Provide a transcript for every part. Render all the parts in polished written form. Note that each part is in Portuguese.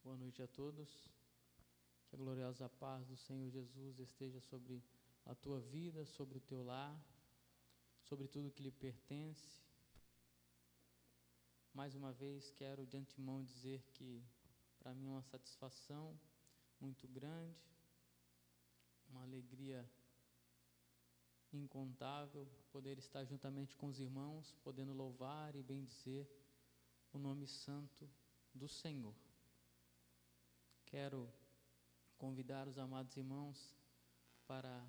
Boa noite a todos. Que a gloriosa paz do Senhor Jesus esteja sobre a tua vida, sobre o teu lar, sobre tudo que lhe pertence. Mais uma vez quero de antemão dizer que para mim é uma satisfação muito grande, uma alegria incontável poder estar juntamente com os irmãos, podendo louvar e bendizer o nome santo do Senhor. Quero convidar os amados irmãos para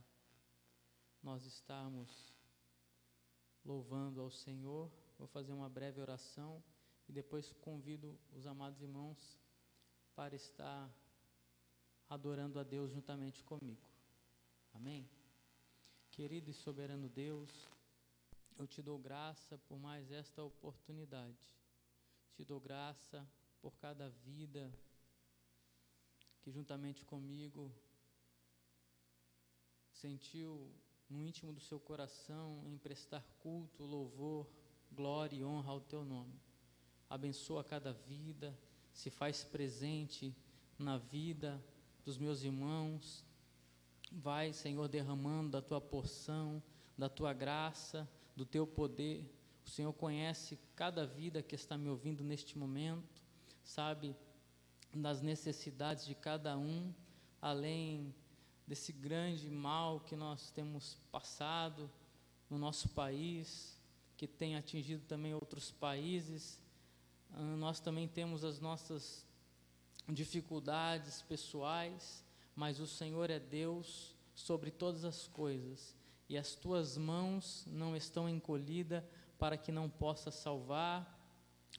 nós estarmos louvando ao Senhor. Vou fazer uma breve oração e depois convido os amados irmãos para estar adorando a Deus juntamente comigo. Amém? Querido e soberano Deus, eu te dou graça por mais esta oportunidade. Te dou graça por cada vida que juntamente comigo sentiu no íntimo do seu coração em prestar culto, louvor, glória e honra ao teu nome. Abençoa cada vida, se faz presente na vida dos meus irmãos. Vai, Senhor, derramando da tua porção, da tua graça, do teu poder. O Senhor conhece cada vida que está me ouvindo neste momento, sabe das necessidades de cada um, além desse grande mal que nós temos passado no nosso país, que tem atingido também outros países. Nós também temos as nossas dificuldades pessoais, mas o Senhor é Deus sobre todas as coisas, e as tuas mãos não estão encolhidas para que não possa salvar,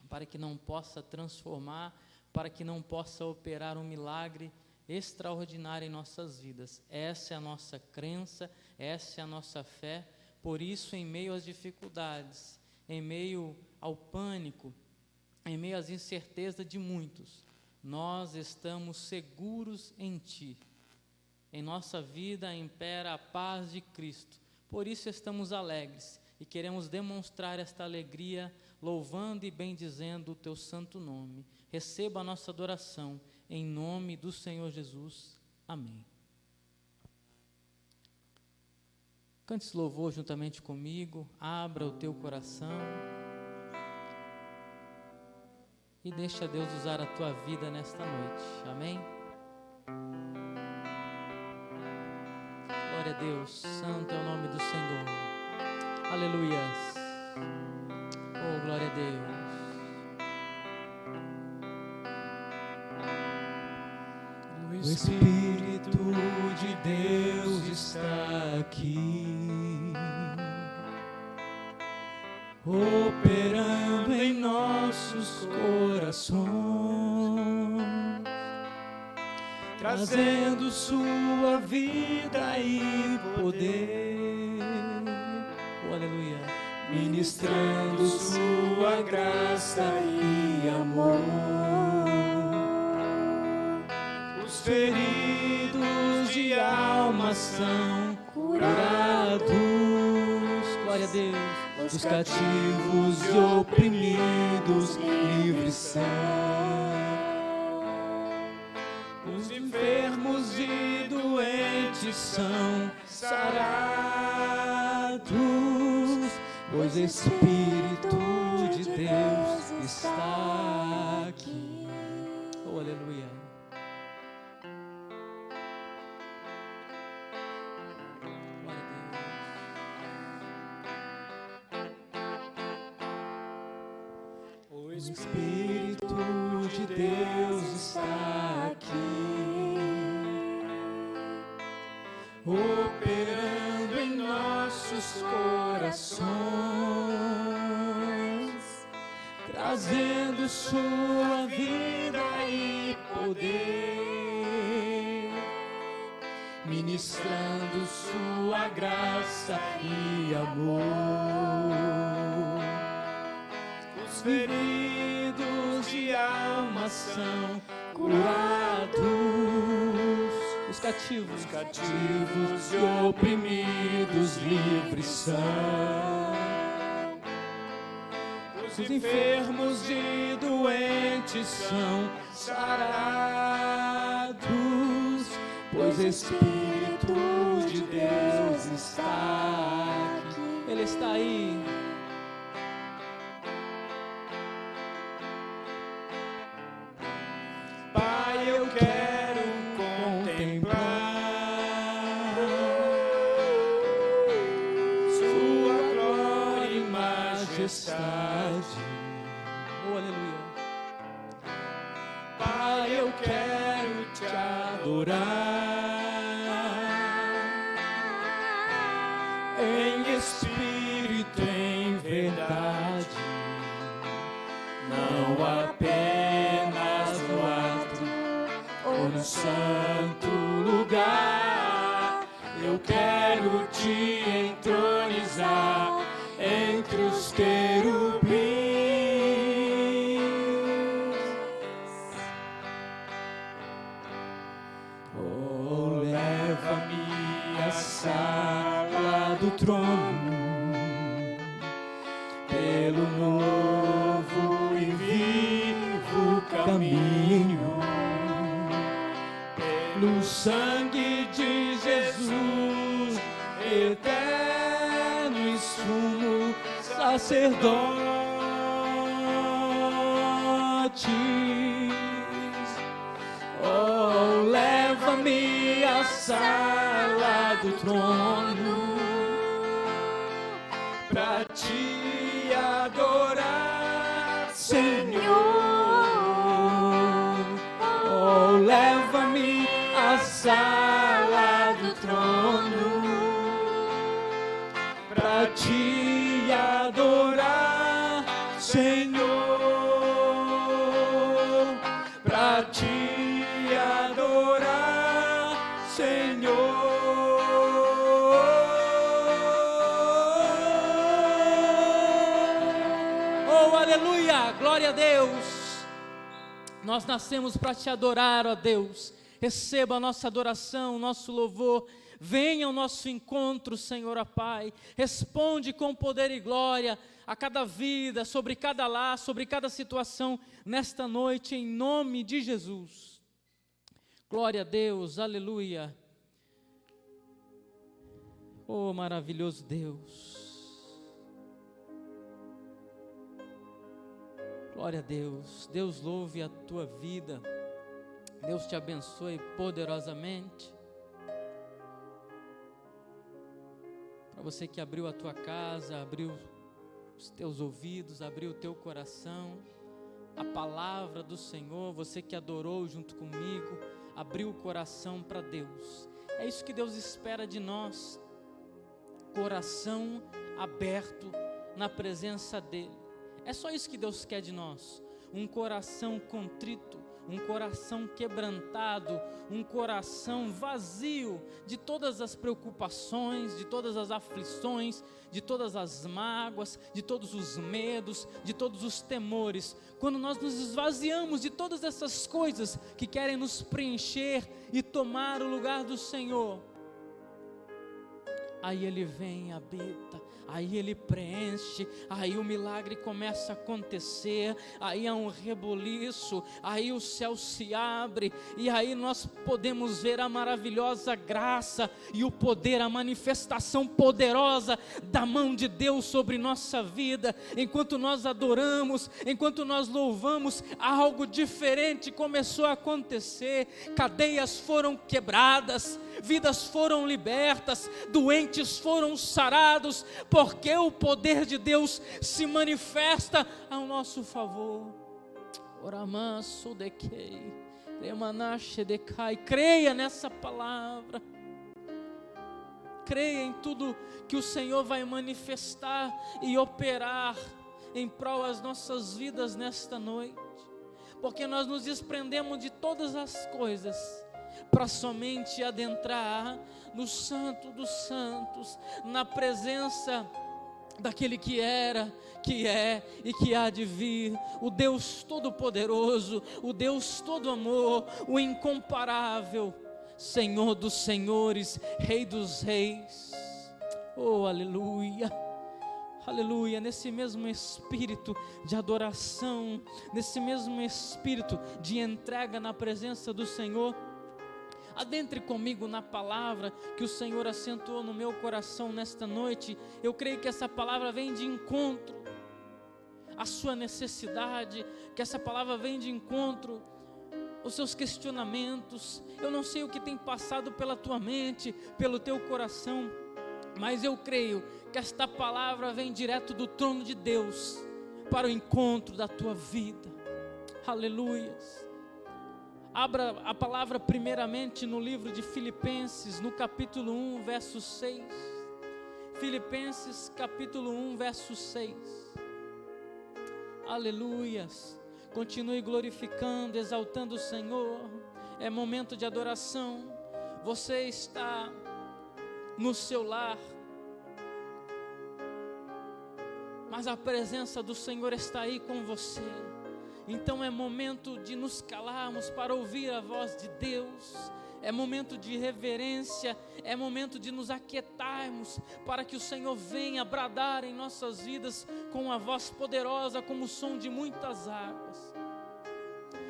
para que não possa transformar, para que não possa operar um milagre extraordinário em nossas vidas. Essa é a nossa crença, essa é a nossa fé. Por isso, em meio às dificuldades, em meio ao pânico, em meio às incertezas de muitos, nós estamos seguros em Ti. Em nossa vida impera a paz de Cristo. Por isso estamos alegres e queremos demonstrar esta alegria, louvando e bendizendo o Teu santo nome. Receba a nossa adoração, em nome do Senhor Jesus. Amém. Cante esse louvor juntamente comigo, abra o teu coração e deixa Deus usar a tua vida nesta noite. Amém? Glória a Deus, santo é o nome do Senhor. Aleluias. Oh, glória a Deus. O Espírito de Deus está aqui, operando em nossos corações, trazendo sua vida e poder. Oh, aleluia. Ministrando sua graça e amor. Os feridos de alma são curados. Glória a Deus. Os cativos e oprimidos livres são. Os enfermos e doentes são sarados, pois o Espírito de Deus está aqui. Oh, aleluia. Glória a Deus. O Espírito de Deus está aqui, operando em nossos corações, trazendo sua vida e poder, ministrando sua graça e amor. Os feridos de alma são curados, Os cativos e oprimidos livres são. Os enfermos e doentes são sarados, Espírito de Deus está aqui. Ele está aí. Pai, eu quero contemplar Sua glória e majestade. Oh, aleluia. Pai, eu quero te adorar em espírito, em verdade, não apenas no ato ou no santo lugar. Eu quero te entronizar entre os querubins. Oh, leva-me à sala do trono, pelo novo e vivo caminho, pelo sangue de Jesus, eterno e sumo sacerdote. Oh, leva-me à sala do trono pra te adorar, Senhor. Oh, leva-me à sala do trono pra te adorar, Senhor. Pra te adorar, Senhor. Oh, aleluia, glória a Deus. Nós nascemos para te adorar, ó Deus. Receba a nossa adoração, o nosso louvor. Venha ao nosso encontro, Senhor, ó Pai. Responde com poder e glória a cada vida, sobre cada lar, sobre cada situação nesta noite, em nome de Jesus. Glória a Deus, aleluia. Oh, maravilhoso Deus. Glória a Deus. Deus louve a tua vida. Deus te abençoe poderosamente. Para você que abriu a tua casa, abriu os teus ouvidos, abriu o teu coração, a palavra do Senhor, você que adorou junto comigo, abriu o coração para Deus. É isso que Deus espera de nós. Coração aberto na presença dEle. É só isso que Deus quer de nós. Um coração contrito, um coração quebrantado, um coração vazio de todas as preocupações, de todas as aflições, de todas as mágoas, de todos os medos, de todos os temores. Quando nós nos esvaziamos de todas essas coisas que querem nos preencher e tomar o lugar do Senhor, aí Ele vem e habita, aí Ele preenche, aí o milagre começa a acontecer, aí há um reboliço, aí o céu se abre, e aí nós podemos ver a maravilhosa graça e o poder, a manifestação poderosa da mão de Deus sobre nossa vida. Enquanto nós adoramos, enquanto nós louvamos, algo diferente começou a acontecer, cadeias foram quebradas, vidas foram libertas, doentes foram sarados, porque o poder de Deus se manifesta ao nosso favor. Creia nessa palavra, creia em tudo que o Senhor vai manifestar e operar em prol das nossas vidas nesta noite, porque nós nos desprendemos de todas as coisas para somente adentrar no Santo dos Santos, na presença daquele que era, que é e que há de vir, o Deus Todo-Poderoso, o Deus Todo-Amor, o incomparável, Senhor dos Senhores, Rei dos Reis. Oh, aleluia. Aleluia, nesse mesmo espírito de adoração, nesse mesmo espírito de entrega na presença do Senhor, Adentre comigo na palavra que o Senhor acentuou no meu coração nesta noite. Eu creio que essa palavra vem de encontro à sua necessidade, que essa palavra vem de encontro aos seus questionamentos. Eu não sei o que tem passado pela tua mente, pelo teu coração, mas eu creio que esta palavra vem direto do trono de Deus para o encontro da tua vida. Aleluias. Abra a palavra primeiramente no livro de Filipenses, no capítulo 1, verso 6. Filipenses capítulo 1, verso 6. Aleluias. Continue glorificando, exaltando o Senhor. É momento de adoração. Você está no seu lar, mas a presença do Senhor está aí com você. Então é momento de nos calarmos para ouvir a voz de Deus. É momento de reverência, é momento de nos aquietarmos para que o Senhor venha bradar em nossas vidas com a voz poderosa como o som de muitas águas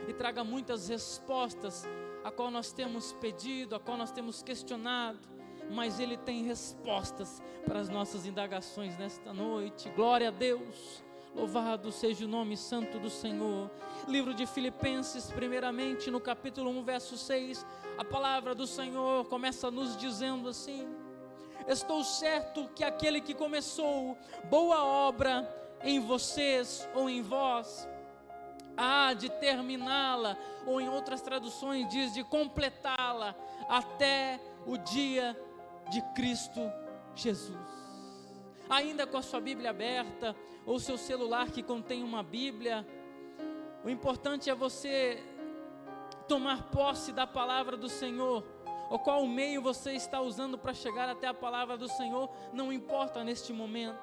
e traga muitas respostas a qual nós temos pedido, a qual nós temos questionado, mas Ele tem respostas para as nossas indagações nesta noite. Glória a Deus. Louvado seja o nome santo do Senhor. Livro de Filipenses, primeiramente no capítulo 1, verso 6, a palavra do Senhor começa nos dizendo assim: estou certo que aquele que começou boa obra em vocês ou em vós, há de terminá-la, ou em outras traduções diz de completá-la, até o dia de Cristo Jesus. Ainda com a sua Bíblia aberta, ou seu celular que contém uma Bíblia, o importante é você tomar posse da palavra do Senhor. Ou qual meio você está usando para chegar até a palavra do Senhor, não importa neste momento,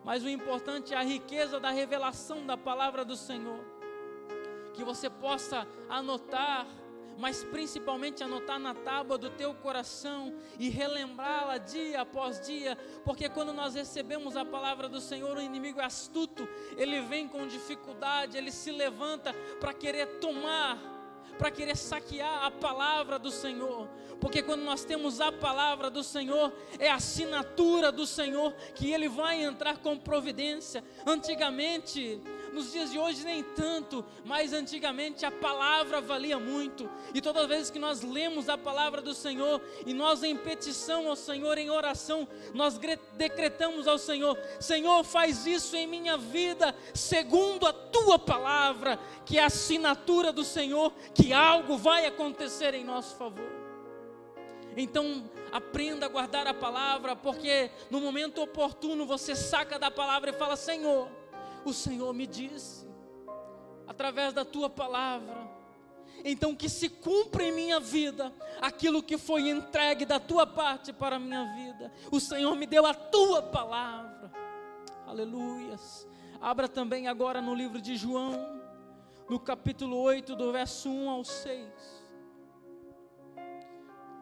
mas o importante é a riqueza da revelação da palavra do Senhor, que você possa anotar, mas principalmente anotar na tábua do teu coração e relembrá-la dia após dia, porque quando nós recebemos a palavra do Senhor, o inimigo é astuto, ele vem com dificuldade, ele se levanta para querer tomar, para querer saquear a palavra do Senhor, porque quando nós temos a palavra do Senhor, é a assinatura do Senhor que Ele vai entrar com providência. Antigamente, nos dias de hoje nem tanto, mas antigamente a palavra valia muito, e todas as vezes que nós lemos a palavra do Senhor, e nós em petição ao Senhor, em oração, nós decretamos ao Senhor: Senhor, faz isso em minha vida, segundo a Tua palavra, que é a assinatura do Senhor, que algo vai acontecer em nosso favor. Então aprenda a guardar a palavra, porque no momento oportuno você saca da palavra e fala: Senhor, o Senhor me disse, através da Tua palavra, então que se cumpra em minha vida aquilo que foi entregue da Tua parte para a minha vida. O Senhor me deu a Tua palavra. Aleluias. Abra também agora no livro de João, no capítulo 8, do verso 1 ao 6.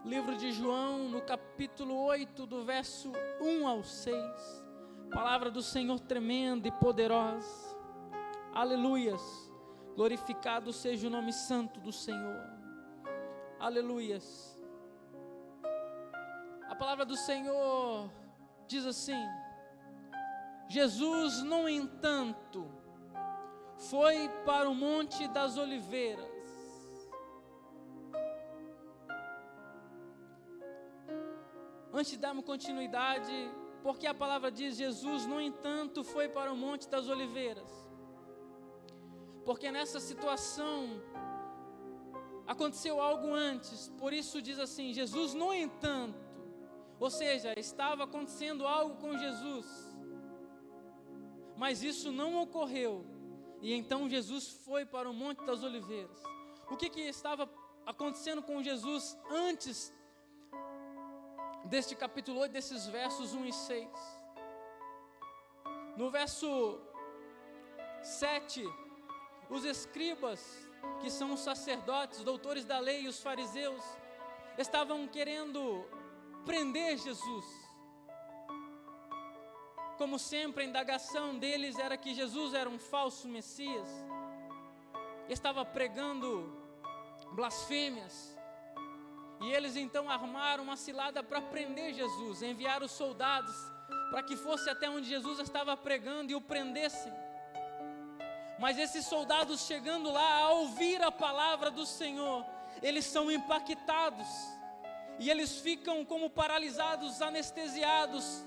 Livro de João, no capítulo 8, do verso 1 ao 6. Palavra do Senhor tremenda e poderosa. Aleluias. Glorificado seja o nome santo do Senhor. Aleluias. A palavra do Senhor diz assim: Jesus, no entanto, foi para o Monte das Oliveiras. Antes de darmos continuidade, porque a palavra diz: Jesus, no entanto, foi para o Monte das Oliveiras? Porque nessa situação aconteceu algo antes, por isso diz assim: Jesus, no entanto, ou seja, estava acontecendo algo com Jesus, mas isso não ocorreu, e então Jesus foi para o Monte das Oliveiras. O que estava acontecendo com Jesus antes deste capítulo 8, desses versos 1 e 6? No verso 7, os escribas, que são os sacerdotes, doutores da lei, e os fariseus, estavam querendo prender Jesus. Como sempre, a indagação deles era que Jesus era um falso Messias, estava pregando blasfêmias, E eles então armaram uma cilada para prender Jesus, enviaram os soldados para que fosse até onde Jesus estava pregando e o prendessem. Mas esses soldados chegando lá, ao ouvir a palavra do Senhor, eles são impactados, e eles ficam como paralisados, anestesiados,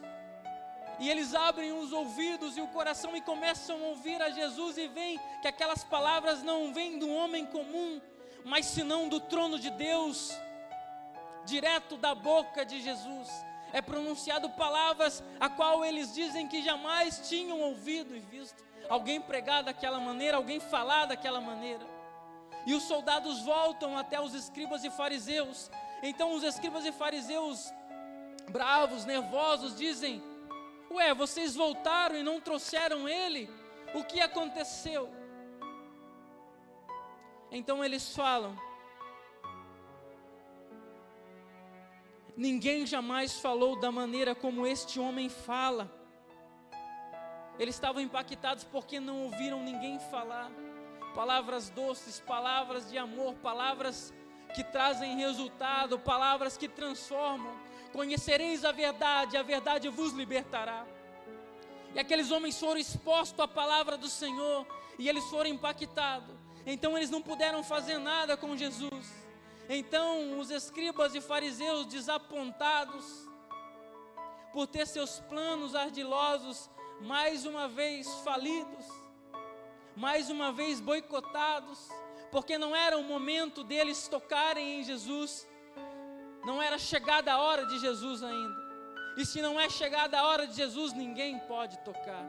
e eles abrem os ouvidos e o coração e começam a ouvir a Jesus, e veem que aquelas palavras não vêm do homem comum, mas senão do trono de Deus, direto da boca de Jesus. É pronunciado palavras a qual eles dizem que jamais tinham ouvido e visto alguém pregar daquela maneira, alguém falar daquela maneira. E os soldados voltam até os escribas e fariseus. Então os escribas e fariseus, bravos, nervosos, dizem: ué, vocês voltaram e não trouxeram ele? O que aconteceu? Então eles falam: ninguém jamais falou da maneira como este homem fala. Eles estavam impactados porque não ouviram ninguém falar palavras doces, palavras de amor, palavras que trazem resultado, palavras que transformam. Conhecereis a verdade vos libertará. E aqueles homens foram expostos à palavra do Senhor, e eles foram impactados. Então eles não puderam fazer nada com Jesus. Então os escribas e fariseus, desapontados por ter seus planos ardilosos mais uma vez falidos, mais uma vez boicotados, porque não era o momento deles tocarem em Jesus, não era chegada a hora de Jesus ainda. E se não é chegada a hora de Jesus, ninguém pode tocar,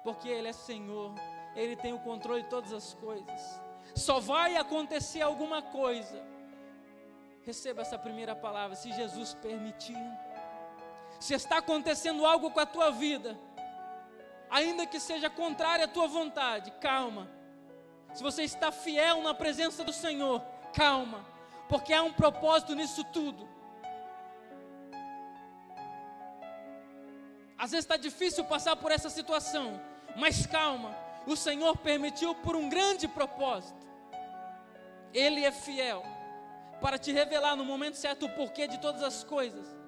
porque Ele é Senhor, Ele tem o controle de todas as coisas. Só vai acontecer alguma coisa, receba essa primeira palavra, se Jesus permitir. Se está acontecendo algo com a tua vida, ainda que seja contrário à tua vontade, calma. Se você está fiel na presença do Senhor, calma, porque há um propósito nisso tudo. Às vezes está difícil passar por essa situação, mas calma, o Senhor permitiu por um grande propósito. Ele é fiel para te revelar no momento certo o porquê de todas as coisas.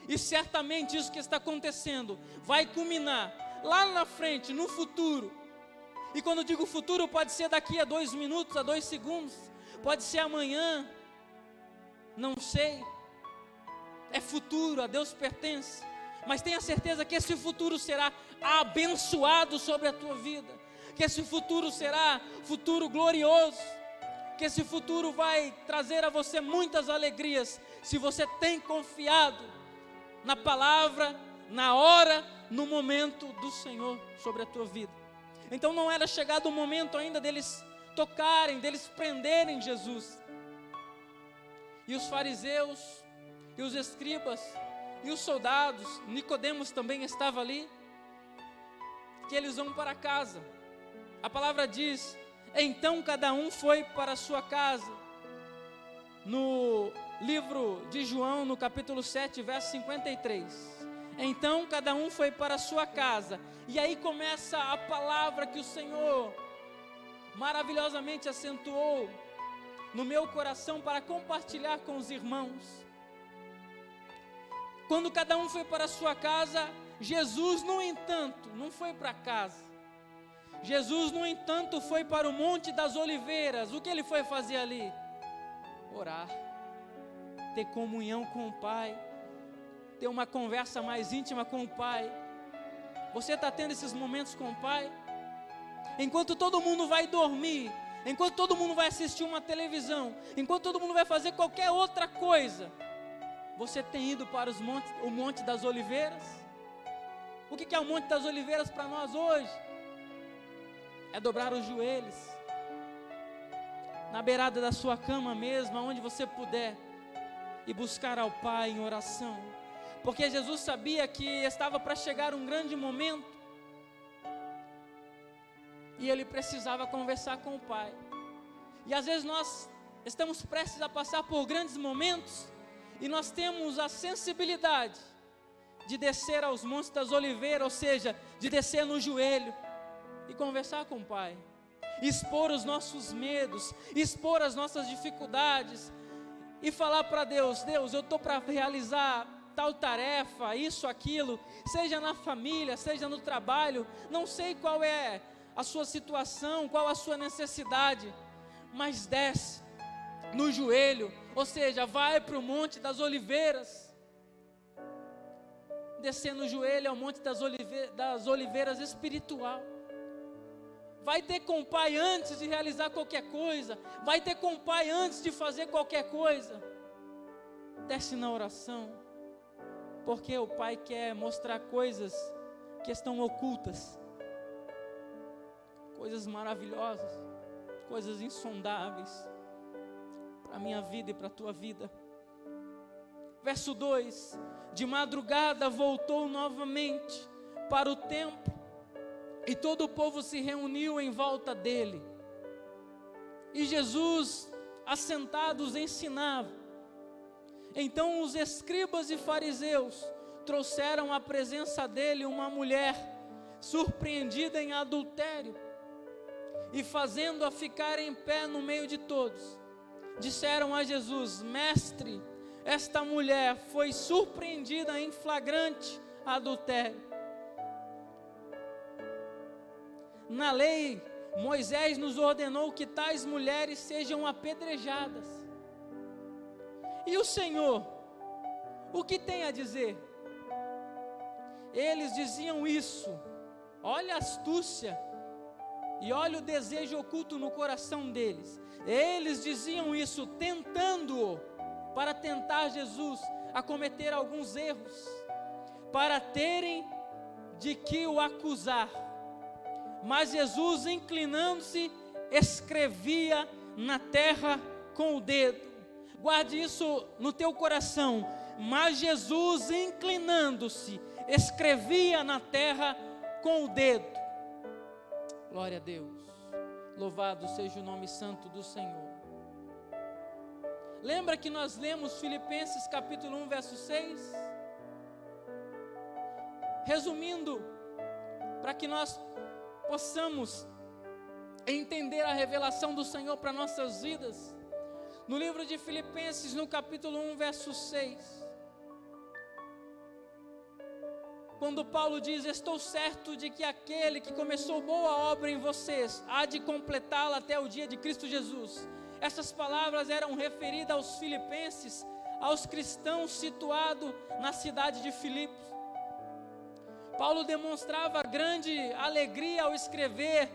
E certamente isso que está acontecendo vai culminar lá na frente, no futuro. E quando eu digo futuro, pode ser daqui a 2 minutos, a 2 segundos, pode ser amanhã, não sei. É futuro, a Deus pertence. Mas tenha certeza que esse futuro será abençoado sobre a tua vida, que esse futuro será futuro glorioso, que esse futuro vai trazer a você muitas alegrias, se você tem confiado na palavra, na hora, no momento do Senhor sobre a tua vida. Então não era chegado o momento ainda deles tocarem, deles prenderem Jesus. E os fariseus, e os escribas, e os soldados, Nicodemos também estava ali, que eles vão para casa. A palavra diz: então cada um foi para a sua casa. No livro de João, no capítulo 7, verso 53. Então cada um foi para a sua casa. E aí começa a palavra que o Senhor maravilhosamente acentuou no meu coração para compartilhar com os irmãos. Quando cada um foi para a sua casa, Jesus, no entanto, não foi para casa. Jesus, no entanto, foi para o Monte das Oliveiras. O que ele foi fazer ali? Orar, ter comunhão com o Pai, ter uma conversa mais íntima com o Pai. Você está tendo esses momentos com o Pai? Enquanto todo mundo vai dormir, enquanto todo mundo vai assistir uma televisão, enquanto todo mundo vai fazer qualquer outra coisa, você tem ido para o Monte das Oliveiras? O que é o Monte das Oliveiras para nós hoje? É dobrar os joelhos, na beirada da sua cama mesmo, aonde você puder, e buscar ao Pai em oração. Porque Jesus sabia que estava para chegar um grande momento, e ele precisava conversar com o Pai. E às vezes nós estamos prestes a passar por grandes momentos, e nós temos a sensibilidade de descer aos Montes das Oliveiras, ou seja, de descer no joelho e conversar com o Pai, expor os nossos medos, expor as nossas dificuldades, e falar para Deus: Deus, eu estou para realizar tal tarefa, isso, aquilo, seja na família, seja no trabalho, não sei qual é a sua situação, qual a sua necessidade, mas desce no joelho, ou seja, vai para o Monte das Oliveiras. Descer no joelho é o Monte das Oliveiras espiritual. Vai ter com o Pai antes de realizar qualquer coisa, vai ter com o Pai antes de fazer qualquer coisa. Desce na oração, porque o Pai quer mostrar coisas que estão ocultas, coisas maravilhosas, coisas insondáveis, para a minha vida e para a tua vida. Verso 2: de madrugada voltou novamente para o templo, e todo o povo se reuniu em volta dele, e Jesus, assentados, ensinava. Então os escribas e fariseus trouxeram à presença dele uma mulher surpreendida em adultério, e fazendo-a ficar em pé no meio de todos, disseram a Jesus: Mestre, esta mulher foi surpreendida em flagrante adultério. Na lei, Moisés nos ordenou que tais mulheres sejam apedrejadas. E o Senhor, o que tem a dizer? Eles diziam isso, olha a astúcia e olha o desejo oculto no coração deles. Eles diziam isso tentando-o, para tentar Jesus a cometer alguns erros, para terem de que o acusar. Mas Jesus, inclinando-se, escrevia na terra com o dedo. Guarde isso no teu coração. Mas Jesus, inclinando-se, escrevia na terra com o dedo. Glória a Deus. Louvado seja o nome santo do Senhor. Lembra que nós lemos Filipenses capítulo 1, verso 6? Resumindo, para que nós possamos entender a revelação do Senhor para nossas vidas, no livro de Filipenses, no capítulo 1, verso 6, quando Paulo diz: estou certo de que aquele que começou boa obra em vocês há de completá-la até o dia de Cristo Jesus. Essas palavras eram referidas aos filipenses, aos cristãos situados na cidade de Filipos. Paulo demonstrava grande alegria ao escrever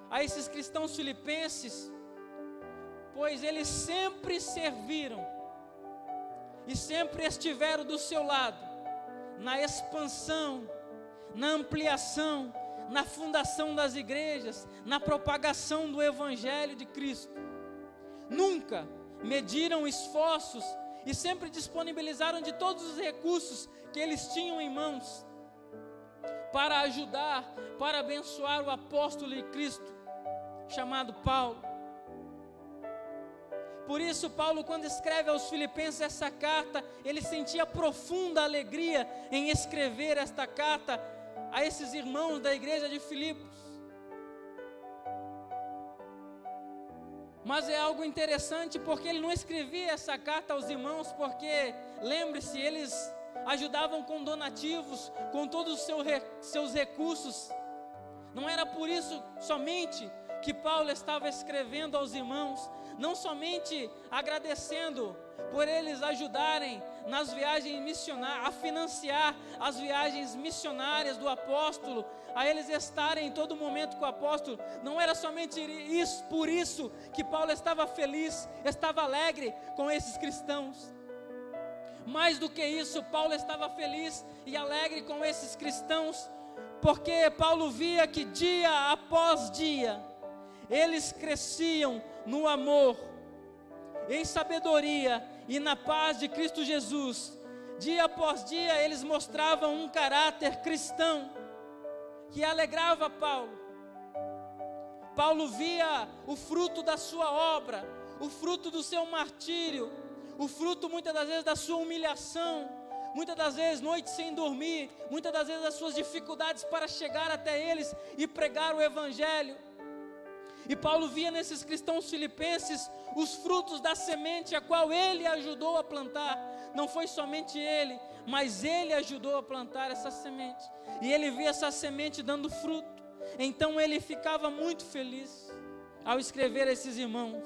a esses cristãos filipenses, pois eles sempre serviram e sempre estiveram do seu lado, na expansão, na ampliação, na fundação das igrejas, na propagação do Evangelho de Cristo. Nunca mediram esforços e sempre disponibilizaram de todos os recursos que eles tinham em mãos para ajudar, para abençoar o apóstolo de Cristo, chamado Paulo. Por isso, Paulo, quando escreve aos Filipenses essa carta, ele sentia profunda alegria em escrever esta carta a esses irmãos da igreja de Filipos. Mas é algo interessante, porque ele não escrevia essa carta aos irmãos, porque, lembre-se, eles ajudavam com donativos, com todos os seus recursos. Não era por isso somente que Paulo estava escrevendo aos irmãos, não somente agradecendo por eles ajudarem nas viagens missionárias, a financiar as viagens missionárias do apóstolo, a eles estarem em todo momento com o apóstolo. Não era somente isso, por isso que Paulo estava feliz, estava alegre com esses cristãos. Mais do que isso, Paulo estava feliz e alegre com esses cristãos, porque Paulo via que dia após dia eles cresciam no amor, em sabedoria e na paz de Cristo Jesus. Dia após dia eles mostravam um caráter cristão que alegrava Paulo. Paulo via o fruto da sua obra, o fruto do seu martírio, o fruto muitas das vezes da sua humilhação, muitas das vezes noites sem dormir, muitas das vezes das suas dificuldades para chegar até eles e pregar o Evangelho. E Paulo via nesses cristãos filipenses os frutos da semente a qual ele ajudou a plantar. Não foi somente ele, mas ele ajudou a plantar essa semente. E ele via essa semente dando fruto. Então ele ficava muito feliz ao escrever a esses irmãos.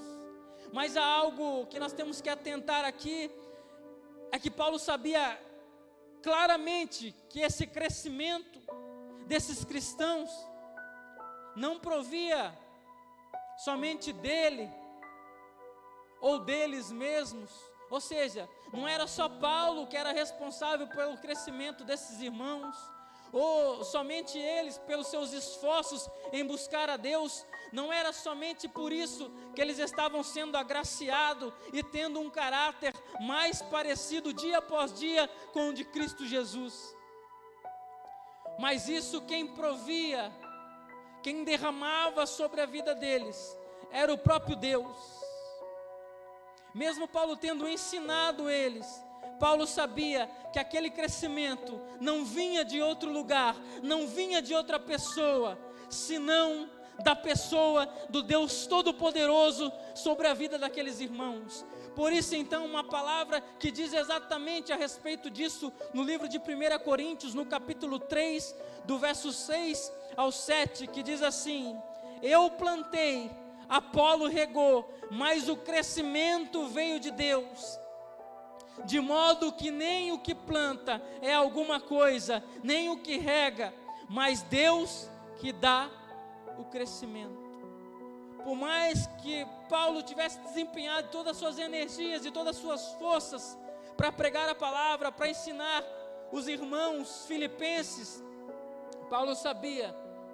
Mas há algo que nós temos que atentar aqui, é que Paulo sabia claramente que esse crescimento desses cristãos não provia somente dele ou deles mesmos. Ou seja, não era só Paulo que era responsável pelo crescimento desses irmãos, ou somente eles pelos seus esforços em buscar a Deus. Não era somente por isso que eles estavam sendo agraciados e tendo um caráter mais parecido dia após dia com o de Cristo Jesus. Mas isso quem provia, quem derramava sobre a vida deles, era o próprio Deus. Mesmo Paulo tendo ensinado eles, Paulo sabia que aquele crescimento não vinha de outro lugar, não vinha de outra pessoa, senão da pessoa do Deus Todo-Poderoso sobre a vida daqueles irmãos. Por isso então uma palavra que diz exatamente a respeito disso no livro de 1 Coríntios, no capítulo 3, do verso 6 ao 7, que diz assim: eu plantei, Apolo regou, mas o crescimento veio de Deus. De modo que nem o que planta é alguma coisa, nem o que rega, mas Deus que dá o crescimento. Por mais que Paulo tivesse desempenhado todas as suas energias e todas as suas forças para pregar a palavra, para ensinar os irmãos filipenses, Paulo sabia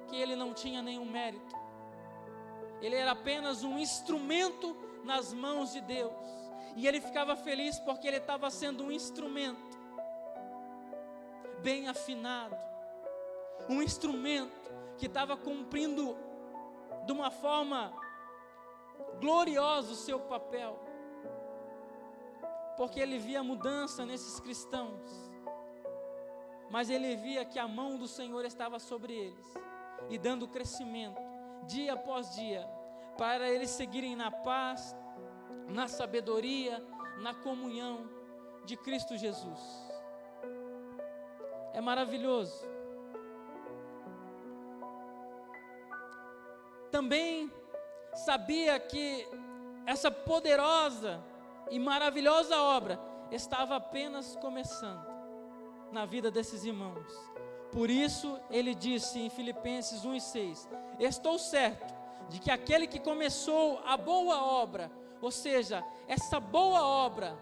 que ele não tinha nenhum mérito. Ele era apenas um instrumento nas mãos de Deus. E ele ficava feliz porque ele estava sendo um instrumento bem afinado, um instrumento que estava cumprindo de uma forma gloriosa o seu papel, porque ele via mudança nesses cristãos, mas ele via que a mão do Senhor estava sobre eles e dando crescimento dia após dia, para eles seguirem na paz, na sabedoria, na comunhão de Cristo Jesus. É maravilhoso. Também sabia que essa poderosa e maravilhosa obra estava apenas começando na vida desses irmãos. Por isso ele disse em Filipenses 1:6: estou certo de que aquele que começou a boa obra, ou seja, essa boa obra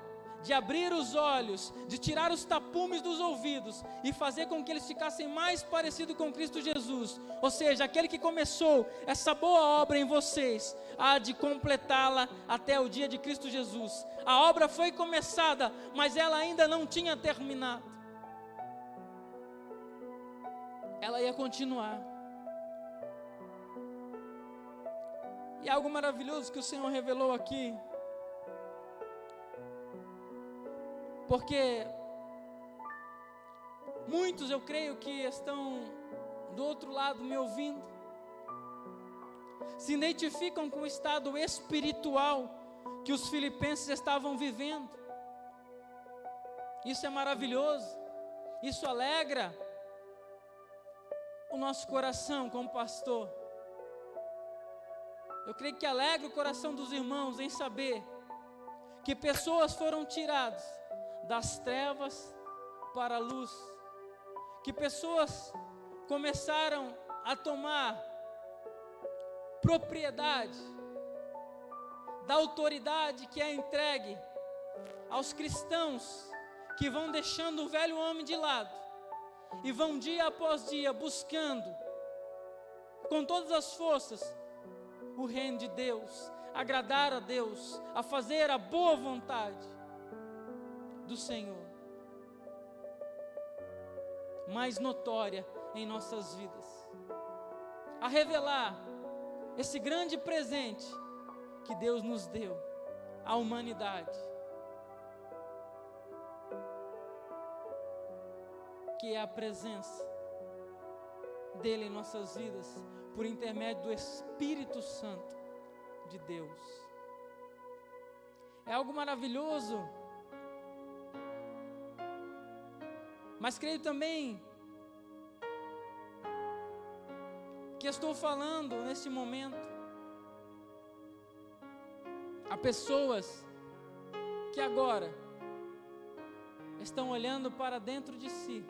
de abrir os olhos, de tirar os tapumes dos ouvidos e fazer com que eles ficassem mais parecidos com Cristo Jesus, ou seja, aquele que começou essa boa obra em vocês, há de completá-la até o dia de Cristo Jesus. A obra foi começada, mas ela ainda não tinha terminado. Ela ia continuar. E algo maravilhoso que o Senhor revelou aqui, porque muitos, eu creio, que estão do outro lado me ouvindo, se identificam com o estado espiritual que os filipenses estavam vivendo. Isso é maravilhoso, isso alegra o nosso coração como pastor. Eu creio que alegra o coração dos irmãos em saber que pessoas foram tiradas das trevas para a luz, que pessoas começaram a tomar propriedade da autoridade que é entregue aos cristãos que vão deixando o velho homem de lado e vão dia após dia buscando com todas as forças o reino de Deus, agradar a Deus, a fazer a boa vontade do Senhor, mais notória em nossas vidas, a revelar esse grande presente que Deus nos deu, à humanidade, que é a presença dele em nossas vidas, por intermédio do Espírito Santo de Deus. É algo maravilhoso, mas creio também que estou falando neste momento a pessoas que agora estão olhando para dentro de si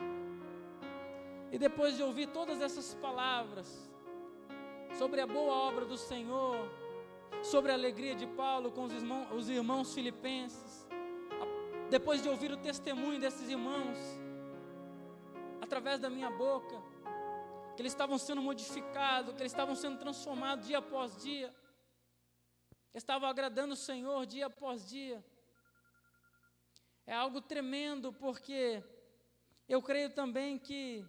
e depois de ouvir todas essas palavras sobre a boa obra do Senhor, sobre a alegria de Paulo com os irmãos filipenses, depois de ouvir o testemunho desses irmãos através da minha boca, que eles estavam sendo modificados, que eles estavam sendo transformados dia após dia, estavam agradando o Senhor dia após dia. É algo tremendo, porque eu creio também que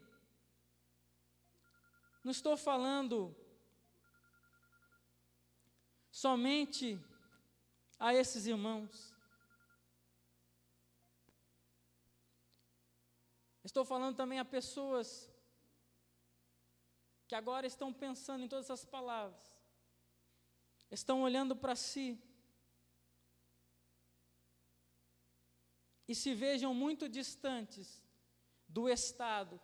não estou falando somente a esses irmãos, estou falando também a pessoas que agora estão pensando em todas essas palavras, estão olhando para si e se vejam muito distantes do estado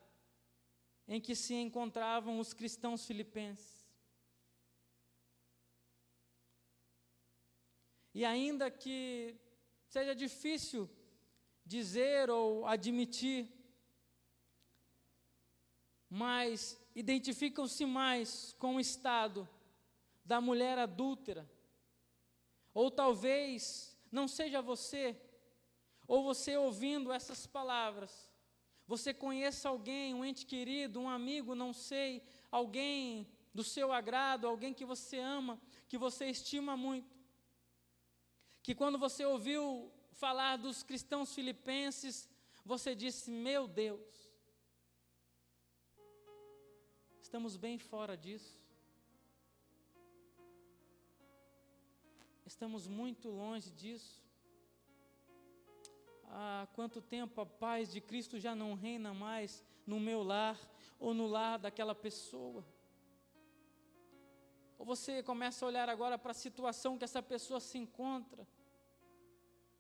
em que se encontravam os cristãos filipenses. E ainda que seja difícil dizer ou admitir, mas identificam-se mais com o estado da mulher adúltera. Ou talvez não seja você, ou você ouvindo essas palavras, você conheça alguém, um ente querido, um amigo, não sei, alguém do seu agrado, alguém que você ama, que você estima muito, que quando você ouviu falar dos cristãos filipenses, você disse: meu Deus, estamos bem fora disso. Estamos muito longe disso. Há quanto tempo a paz de Cristo já não reina mais no meu lar ou no lar daquela pessoa? Ou você começa a olhar agora para a situação que essa pessoa se encontra,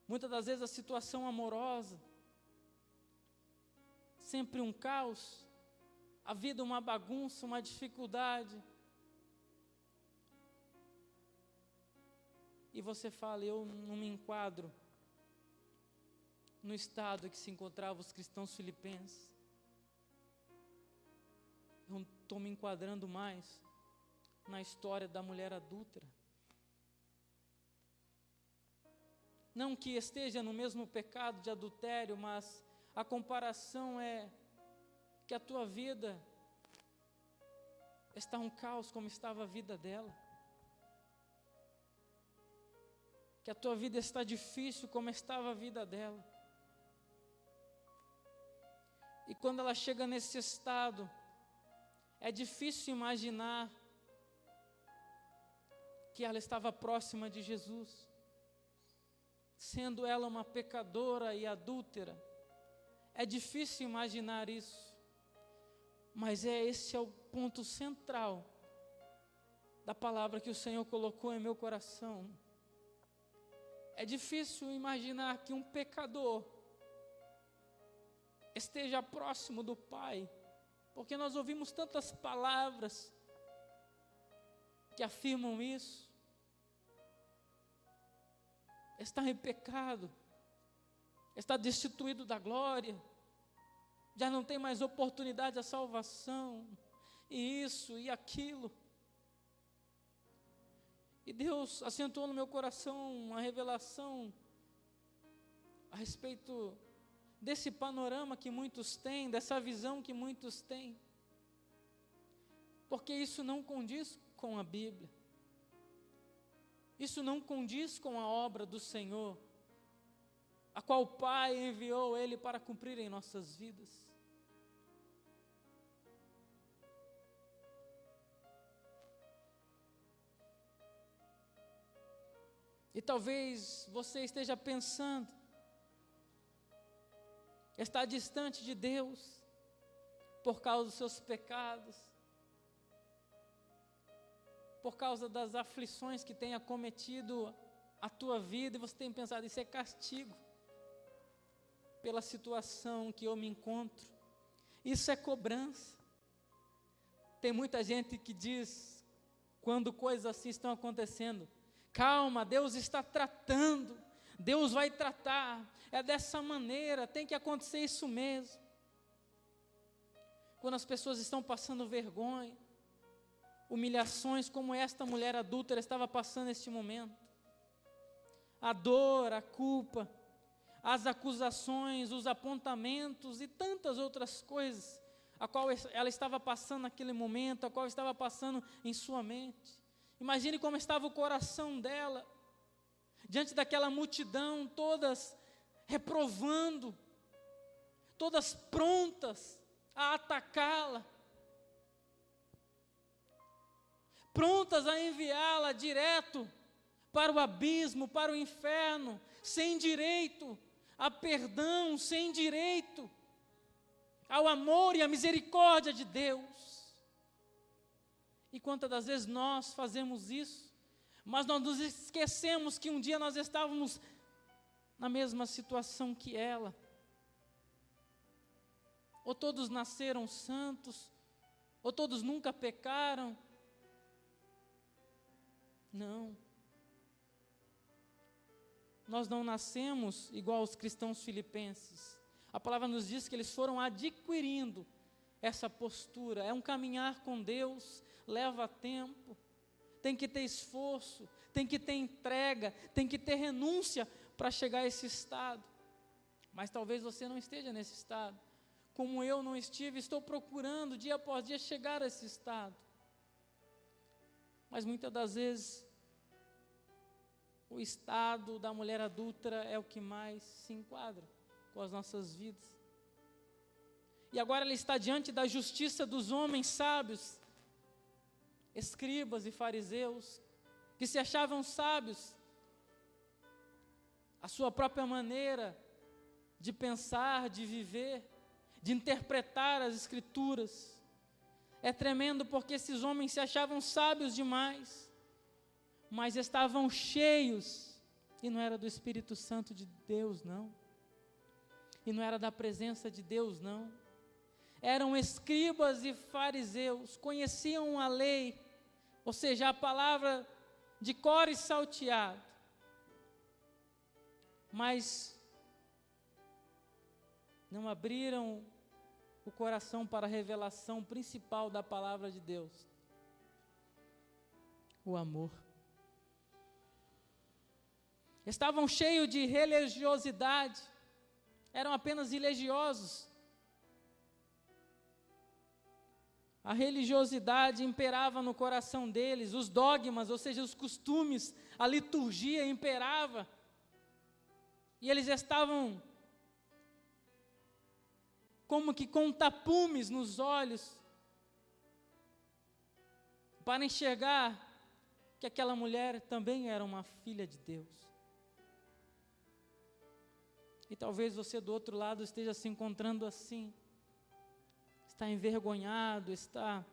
muitas das vezes a situação amorosa, sempre um caos, a vida uma bagunça, uma dificuldade. E você fala: eu não me enquadro no estado em que se encontravam os cristãos filipenses. Eu não estou me enquadrando mais na história da mulher adúltera. Não que esteja no mesmo pecado de adultério, mas a comparação é que a tua vida está um caos como estava a vida dela. Que a tua vida está difícil como estava a vida dela. E quando ela chega nesse estado, é difícil imaginar que ela estava próxima de Jesus, sendo ela uma pecadora e adúltera. É difícil imaginar isso, mas esse é o ponto central da palavra que o Senhor colocou em meu coração. É difícil imaginar que um pecador esteja próximo do Pai, porque nós ouvimos tantas palavras que afirmam isso. Está em pecado, está destituído da glória, já não tem mais oportunidade à salvação, e isso e aquilo. E Deus acentuou no meu coração uma revelação a respeito desse panorama que muitos têm, dessa visão que muitos têm, porque isso não condiz com a Bíblia, isso não condiz com a obra do Senhor, a qual o Pai enviou Ele para cumprir em nossas vidas. E talvez você esteja pensando, está distante de Deus por causa dos seus pecados, por causa das aflições que tem acometido a tua vida, e você tem pensado, isso é castigo pela situação que eu me encontro, isso é cobrança. Tem muita gente que diz, quando coisas assim estão acontecendo, calma, Deus está tratando, Deus vai tratar, é dessa maneira, tem que acontecer isso mesmo. Quando as pessoas estão passando vergonha, humilhações como esta mulher adúltera estava passando neste momento, a dor, a culpa, as acusações, os apontamentos e tantas outras coisas, a qual ela estava passando naquele momento, a qual estava passando em sua mente. Imagine como estava o coração dela, diante daquela multidão, todas reprovando, todas prontas a atacá-la, prontas a enviá-la direto para o abismo, para o inferno, sem direito a perdão, sem direito ao amor e à misericórdia de Deus. E quantas das vezes nós fazemos isso, mas nós nos esquecemos que um dia nós estávamos na mesma situação que ela. Ou todos nasceram santos, ou todos nunca pecaram. Não. Nós não nascemos igual aos cristãos filipenses. A palavra nos diz que eles foram adquirindo essa postura. É um caminhar com Deus, leva tempo, tem que ter esforço, tem que ter entrega, tem que ter renúncia para chegar a esse estado. Mas talvez você não esteja nesse estado. Como eu não estive, estou procurando dia após dia chegar a esse estado. Mas muitas das vezes, o estado da mulher adúltera é o que mais se enquadra com as nossas vidas. E agora ela está diante da justiça dos homens sábios, escribas e fariseus, que se achavam sábios, a sua própria maneira de pensar, de viver, de interpretar as Escrituras. É tremendo porque esses homens se achavam sábios demais, mas estavam cheios, e não era do Espírito Santo de Deus, não, e não era da presença de Deus, não. Eram escribas e fariseus, conheciam a lei, ou seja, a palavra de cor e salteado, mas não abriram o coração para a revelação principal da palavra de Deus, o amor. Estavam cheios de religiosidade, eram apenas religiosos. A religiosidade imperava no coração deles, os dogmas, ou seja, os costumes, a liturgia imperava. E eles estavam como que com tapumes nos olhos, para enxergar que aquela mulher também era uma filha de Deus. E talvez você do outro lado esteja se encontrando assim, está envergonhado, está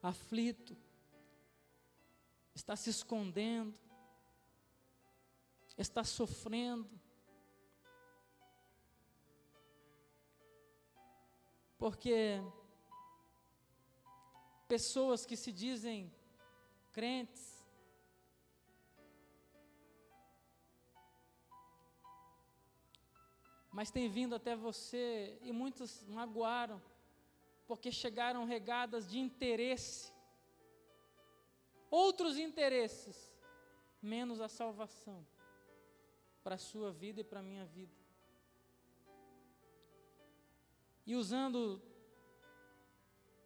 aflito, está se escondendo, está sofrendo, porque pessoas que se dizem crentes, mas têm vindo até você, e muitos magoaram, porque chegaram regadas de interesse, outros interesses, menos a salvação, para a sua vida e para a minha vida. E usando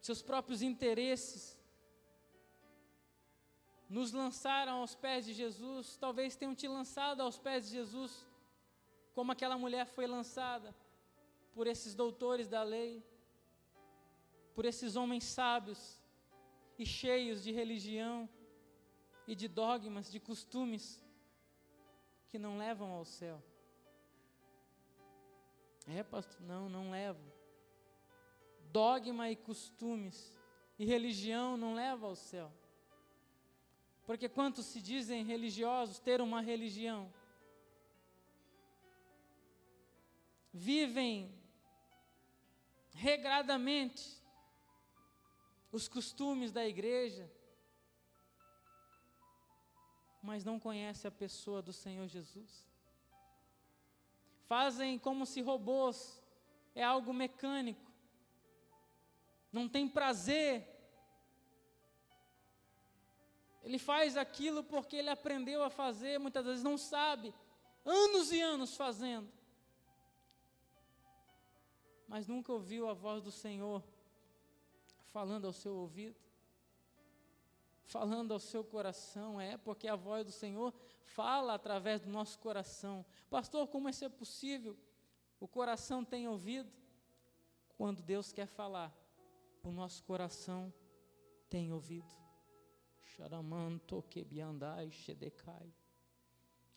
seus próprios interesses, nos lançaram aos pés de Jesus, talvez tenham te lançado aos pés de Jesus, como aquela mulher foi lançada por esses doutores da lei, por esses homens sábios e cheios de religião e de dogmas, de costumes que não levam ao céu. Pastor, não levam. Dogma e costumes e religião não levam ao céu. Porque quantos se dizem religiosos, ter uma religião, vivem regradamente os costumes da igreja, mas não conhecem a pessoa do Senhor Jesus. Fazem como se robôs é algo mecânico, não tem prazer. Ele faz aquilo porque ele aprendeu a fazer, muitas vezes não sabe, anos e anos fazendo, mas nunca ouviu a voz do Senhor falando ao seu ouvido, falando ao seu coração. Porque a voz do Senhor fala através do nosso coração. Pastor, como isso é possível? O coração tem ouvido? Quando Deus quer falar, o nosso coração tem ouvido.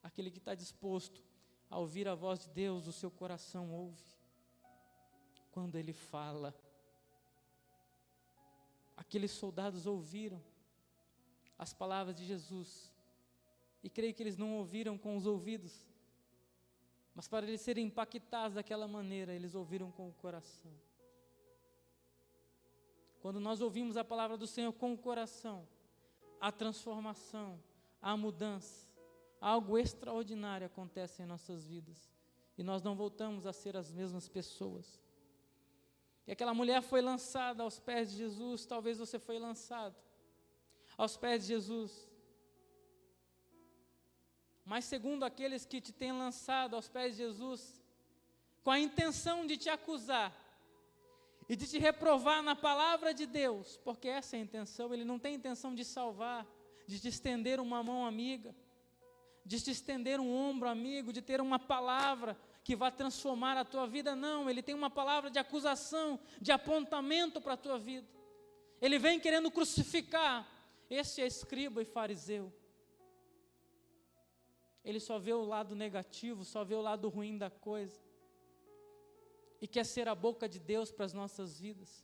Aquele que está disposto a ouvir a voz de Deus, o seu coração ouve. Quando Ele fala, aqueles soldados ouviram as palavras de Jesus, e creio que eles não ouviram com os ouvidos, mas para eles serem impactados daquela maneira, eles ouviram com o coração. Quando nós ouvimos a palavra do Senhor com o coração, a transformação, a mudança, algo extraordinário acontece em nossas vidas, e nós não voltamos a ser as mesmas pessoas. E aquela mulher foi lançada aos pés de Jesus. Talvez você foi lançado aos pés de Jesus, mas segundo aqueles que te têm lançado aos pés de Jesus, com a intenção de te acusar e de te reprovar na palavra de Deus, porque essa é a intenção. Ele não tem intenção de salvar, de te estender uma mão amiga, de te estender um ombro amigo, de ter uma palavra que vai transformar a tua vida. Não, Ele tem uma palavra de acusação, de apontamento para a tua vida. Ele vem querendo crucificar. Este é escriba e fariseu. Ele só vê o lado negativo, só vê o lado ruim da coisa, e quer ser a boca de Deus para as nossas vidas.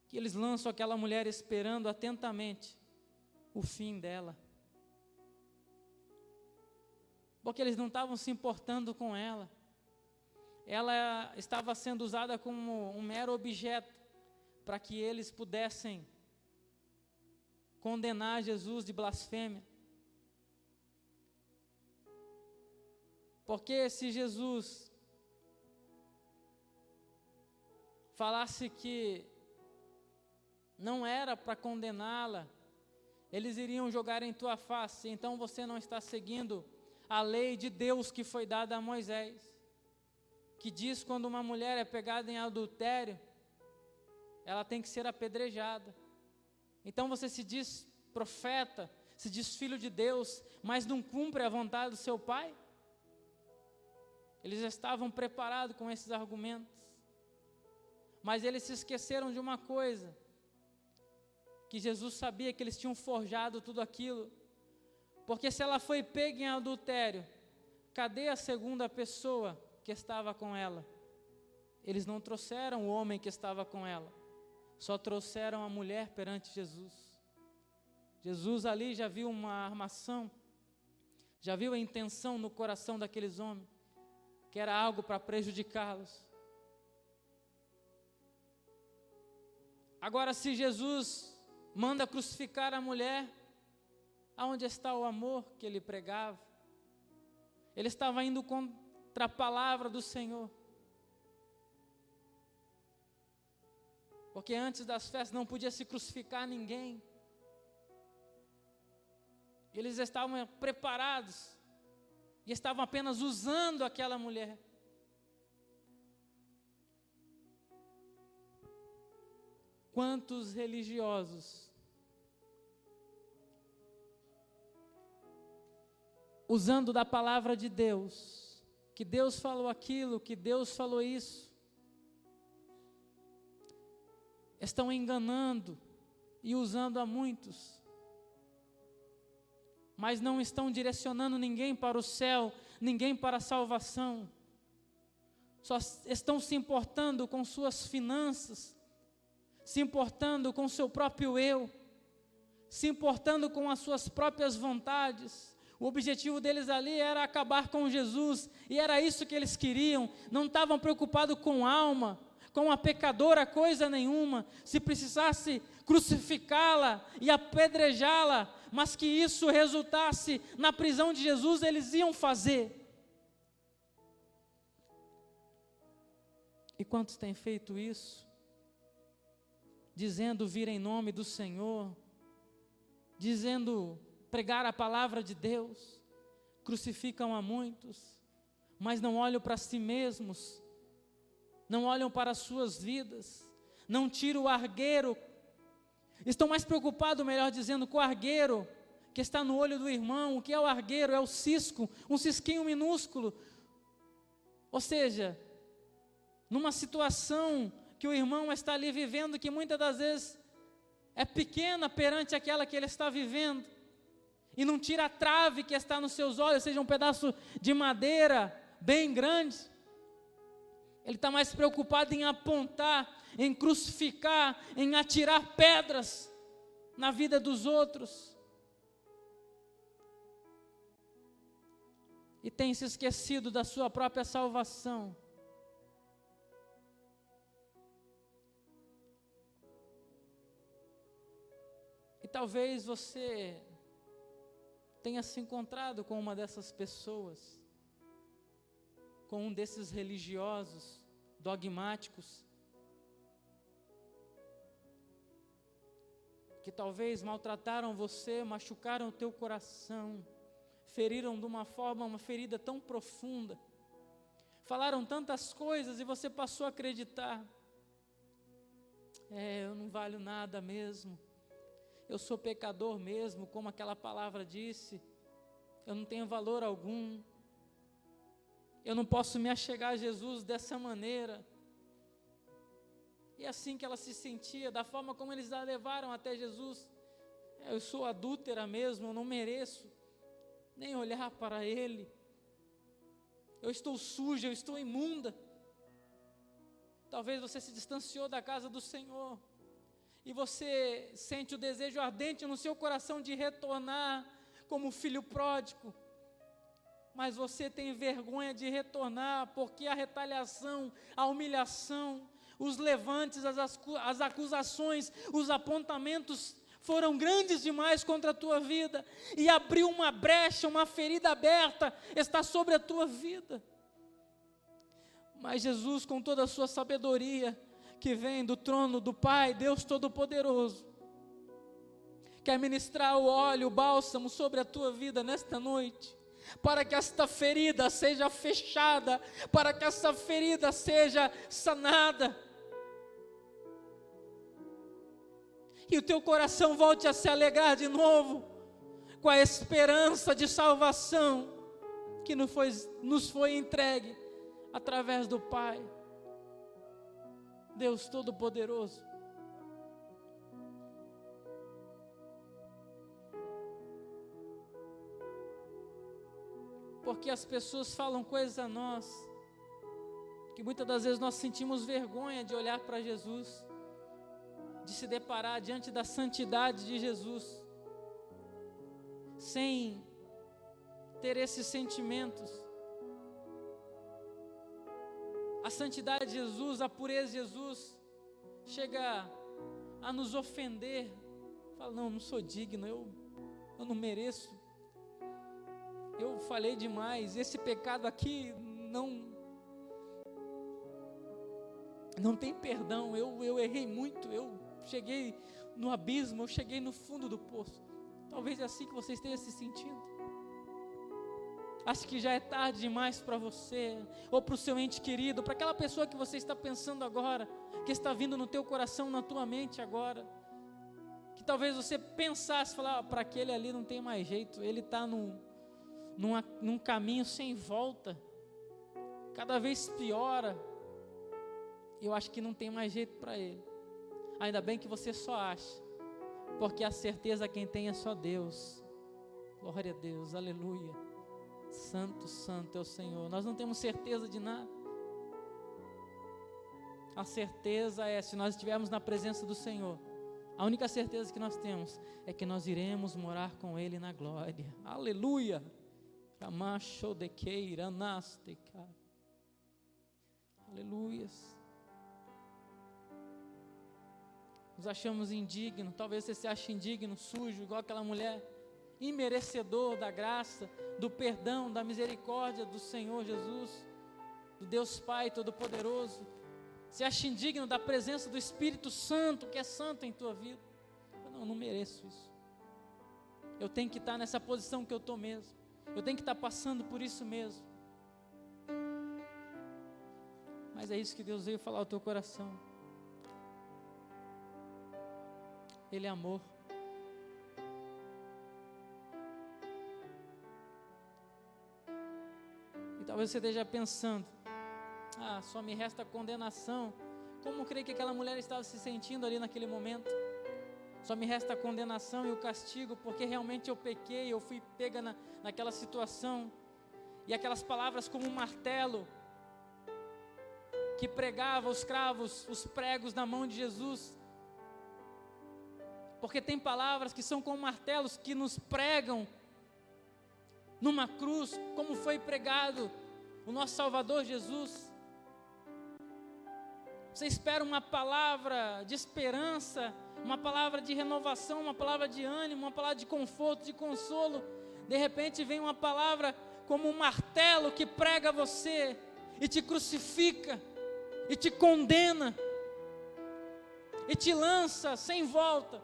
Que eles lançam aquela mulher esperando atentamente o fim dela, porque eles não estavam se importando com ela. Ela estava sendo usada como um mero objeto para que eles pudessem condenar Jesus de blasfêmia. Porque se Jesus falasse que não era para condená-la, eles iriam jogar em tua face: então você não está seguindo a lei de Deus que foi dada a Moisés, que diz que quando uma mulher é pegada em adultério, ela tem que ser apedrejada. Então você se diz profeta, se diz filho de Deus, mas não cumpre a vontade do seu pai? Eles já estavam preparados com esses argumentos, mas eles se esqueceram de uma coisa, que Jesus sabia que eles tinham forjado tudo aquilo, porque se ela foi pega em adultério, cadê a segunda pessoa que estava com ela? Eles não trouxeram o homem que estava com ela, só trouxeram a mulher perante Jesus. Jesus ali já viu uma armação, já viu a intenção no coração daqueles homens, que era algo para prejudicá-los. Agora, se Jesus manda crucificar a mulher, aonde está o amor que ele pregava? Ele estava indo contra a palavra do Senhor, porque antes das festas não podia se crucificar ninguém. Eles estavam preparados e estavam apenas usando aquela mulher. Quantos religiosos usando da palavra de Deus, que Deus falou aquilo, que Deus falou isso, estão enganando e usando a muitos, mas não estão direcionando ninguém para o céu, ninguém para a salvação. Só estão se importando com suas finanças, se importando com o seu próprio eu, se importando com as suas próprias vontades. O objetivo deles ali era acabar com Jesus, e era isso que eles queriam. Não estavam preocupados com alma, com a pecadora, coisa nenhuma. Se precisasse crucificá-la e apedrejá-la, mas que isso resultasse na prisão de Jesus, eles iam fazer. E quantos têm feito isso? Dizendo vir em nome do Senhor, dizendo pregar a palavra de Deus, crucificam a muitos, mas não olham para si mesmos, não olham para as suas vidas, não tiram o argueiro, estão mais preocupados, melhor dizendo, com o argueiro que está no olho do irmão. O que é o argueiro? É o cisco, um cisquinho minúsculo. Ou seja, numa situação que o irmão está ali vivendo, que muitas das vezes é pequena perante aquela que ele está vivendo, e não tira a trave que está nos seus olhos, seja um pedaço de madeira bem grande. Ele está mais preocupado em apontar, em crucificar, em atirar pedras na vida dos outros. E tem se esquecido da sua própria salvação. E talvez você tenha se encontrado com uma dessas pessoas, com um desses religiosos dogmáticos, que talvez maltrataram você, machucaram o teu coração, feriram de uma forma, uma ferida tão profunda, falaram tantas coisas e você passou a acreditar: eu não valho nada mesmo, eu sou pecador mesmo, como aquela palavra disse, eu não tenho valor algum, eu não posso me achegar a Jesus dessa maneira. E assim que ela se sentia, da forma como eles a levaram até Jesus: eu sou adúltera mesmo, eu não mereço nem olhar para Ele, eu estou suja, eu estou imunda. Talvez você se distanciou da casa do Senhor, e você sente o desejo ardente no seu coração de retornar como filho pródigo, mas você tem vergonha de retornar, porque a retaliação, a humilhação, os levantes, as acusações, os apontamentos foram grandes demais contra a tua vida, e abriu uma brecha, uma ferida aberta, está sobre a tua vida. Mas Jesus, com toda a sua sabedoria, que vem do trono do Pai, Deus Todo-Poderoso, quer ministrar o óleo, o bálsamo sobre a tua vida nesta noite, para que esta ferida seja fechada, para que essa ferida seja sanada, e o teu coração volte a se alegrar de novo, com a esperança de salvação, que nos foi entregue, através do Pai, Deus Todo-Poderoso. Porque as pessoas falam coisas a nós, que muitas das vezes nós sentimos vergonha de olhar para Jesus, de se deparar diante da santidade de Jesus, sem ter esses sentimentos. A santidade de Jesus, a pureza de Jesus, chega a nos ofender. Fala: não sou digno, eu não mereço, eu falei demais, esse pecado aqui não tem perdão, eu errei muito, eu cheguei no abismo, eu cheguei no fundo do poço. Talvez é assim que você esteja se sentindo. Acho que já é tarde demais para você, ou para o seu ente querido, para aquela pessoa que você está pensando agora, que está vindo no teu coração, na tua mente agora, que talvez você pensasse, falar: para aquele ali não tem mais jeito, ele está num caminho sem volta, cada vez piora, eu acho que não tem mais jeito para ele. Ainda bem que você só acha, porque a certeza quem tem é só Deus. Glória a Deus, aleluia. Santo, santo é o Senhor. Nós não temos certeza de nada. A certeza é, se nós estivermos na presença do Senhor, a única certeza que nós temos é que nós iremos morar com Ele na glória. Aleluia! Aleluias. Nos achamos indignos, talvez você se ache indigno, sujo, igual aquela mulher, imerecedor da graça, do perdão, da misericórdia do Senhor Jesus, do Deus Pai Todo-Poderoso. Se acha indigno da presença do Espírito Santo, que é santo em tua vida. Eu não mereço isso. Eu tenho que estar nessa posição que eu estou mesmo. Eu tenho que estar passando por isso mesmo. Mas é isso que Deus veio falar ao teu coração. Ele é amor. E talvez você esteja pensando, só me resta condenação. Como creio que aquela mulher estava se sentindo ali naquele momento? Só me resta a condenação e o castigo, porque realmente eu pequei, eu fui pega naquela situação. E aquelas palavras como um martelo, que pregava os cravos, os pregos na mão de Jesus. Porque tem palavras que são como martelos que nos pregam numa cruz, como foi pregado o nosso Salvador Jesus. Você espera uma palavra de esperança, uma palavra de renovação, uma palavra de ânimo, uma palavra de conforto, de consolo. De repente vem uma palavra como um martelo que prega você e te crucifica e te condena e te lança sem volta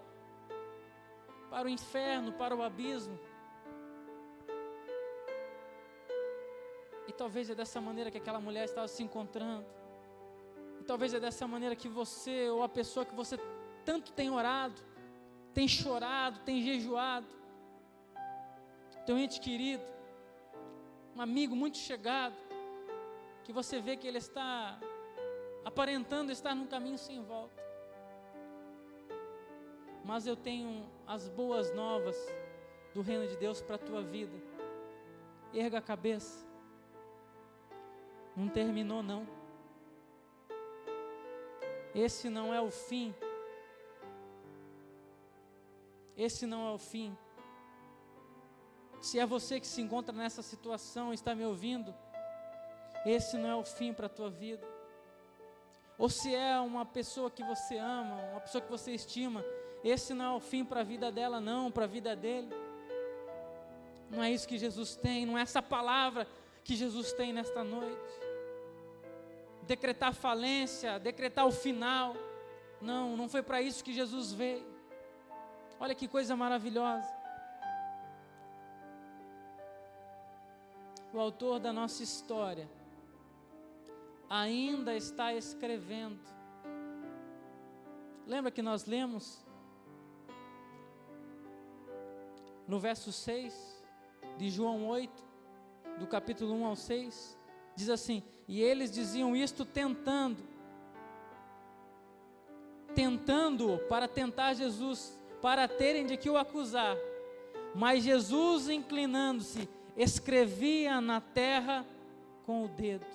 para o inferno, para o abismo. E talvez é dessa maneira que aquela mulher estava se encontrando. E talvez é dessa maneira que você, ou a pessoa que você tanto tem orado, tem chorado, tem jejuado, teu ente querido, um amigo muito chegado, que você vê que ele está aparentando estar num caminho sem volta. Mas eu tenho as boas novas do reino de Deus para a tua vida. Erga a cabeça. Não terminou não. Esse não é o fim. Esse não é o fim. Se é você que se encontra nessa situação, está me ouvindo, esse não é o fim para a tua vida. Ou se é uma pessoa que você ama, uma pessoa que você estima, esse não é o fim para a vida dela não, para a vida dele. Não é isso que Jesus tem, não é essa palavra que Jesus tem nesta noite. Decretar falência, decretar o final. Não, não foi para isso que Jesus veio. Olha que coisa maravilhosa. O autor da nossa história ainda está escrevendo. Lembra que nós lemos no verso 6 de João 8, do capítulo 1 ao 6, diz assim: e eles diziam isto tentando para tentar Jesus, para terem de que o acusar. Mas Jesus, inclinando-se, escrevia na terra com o dedo.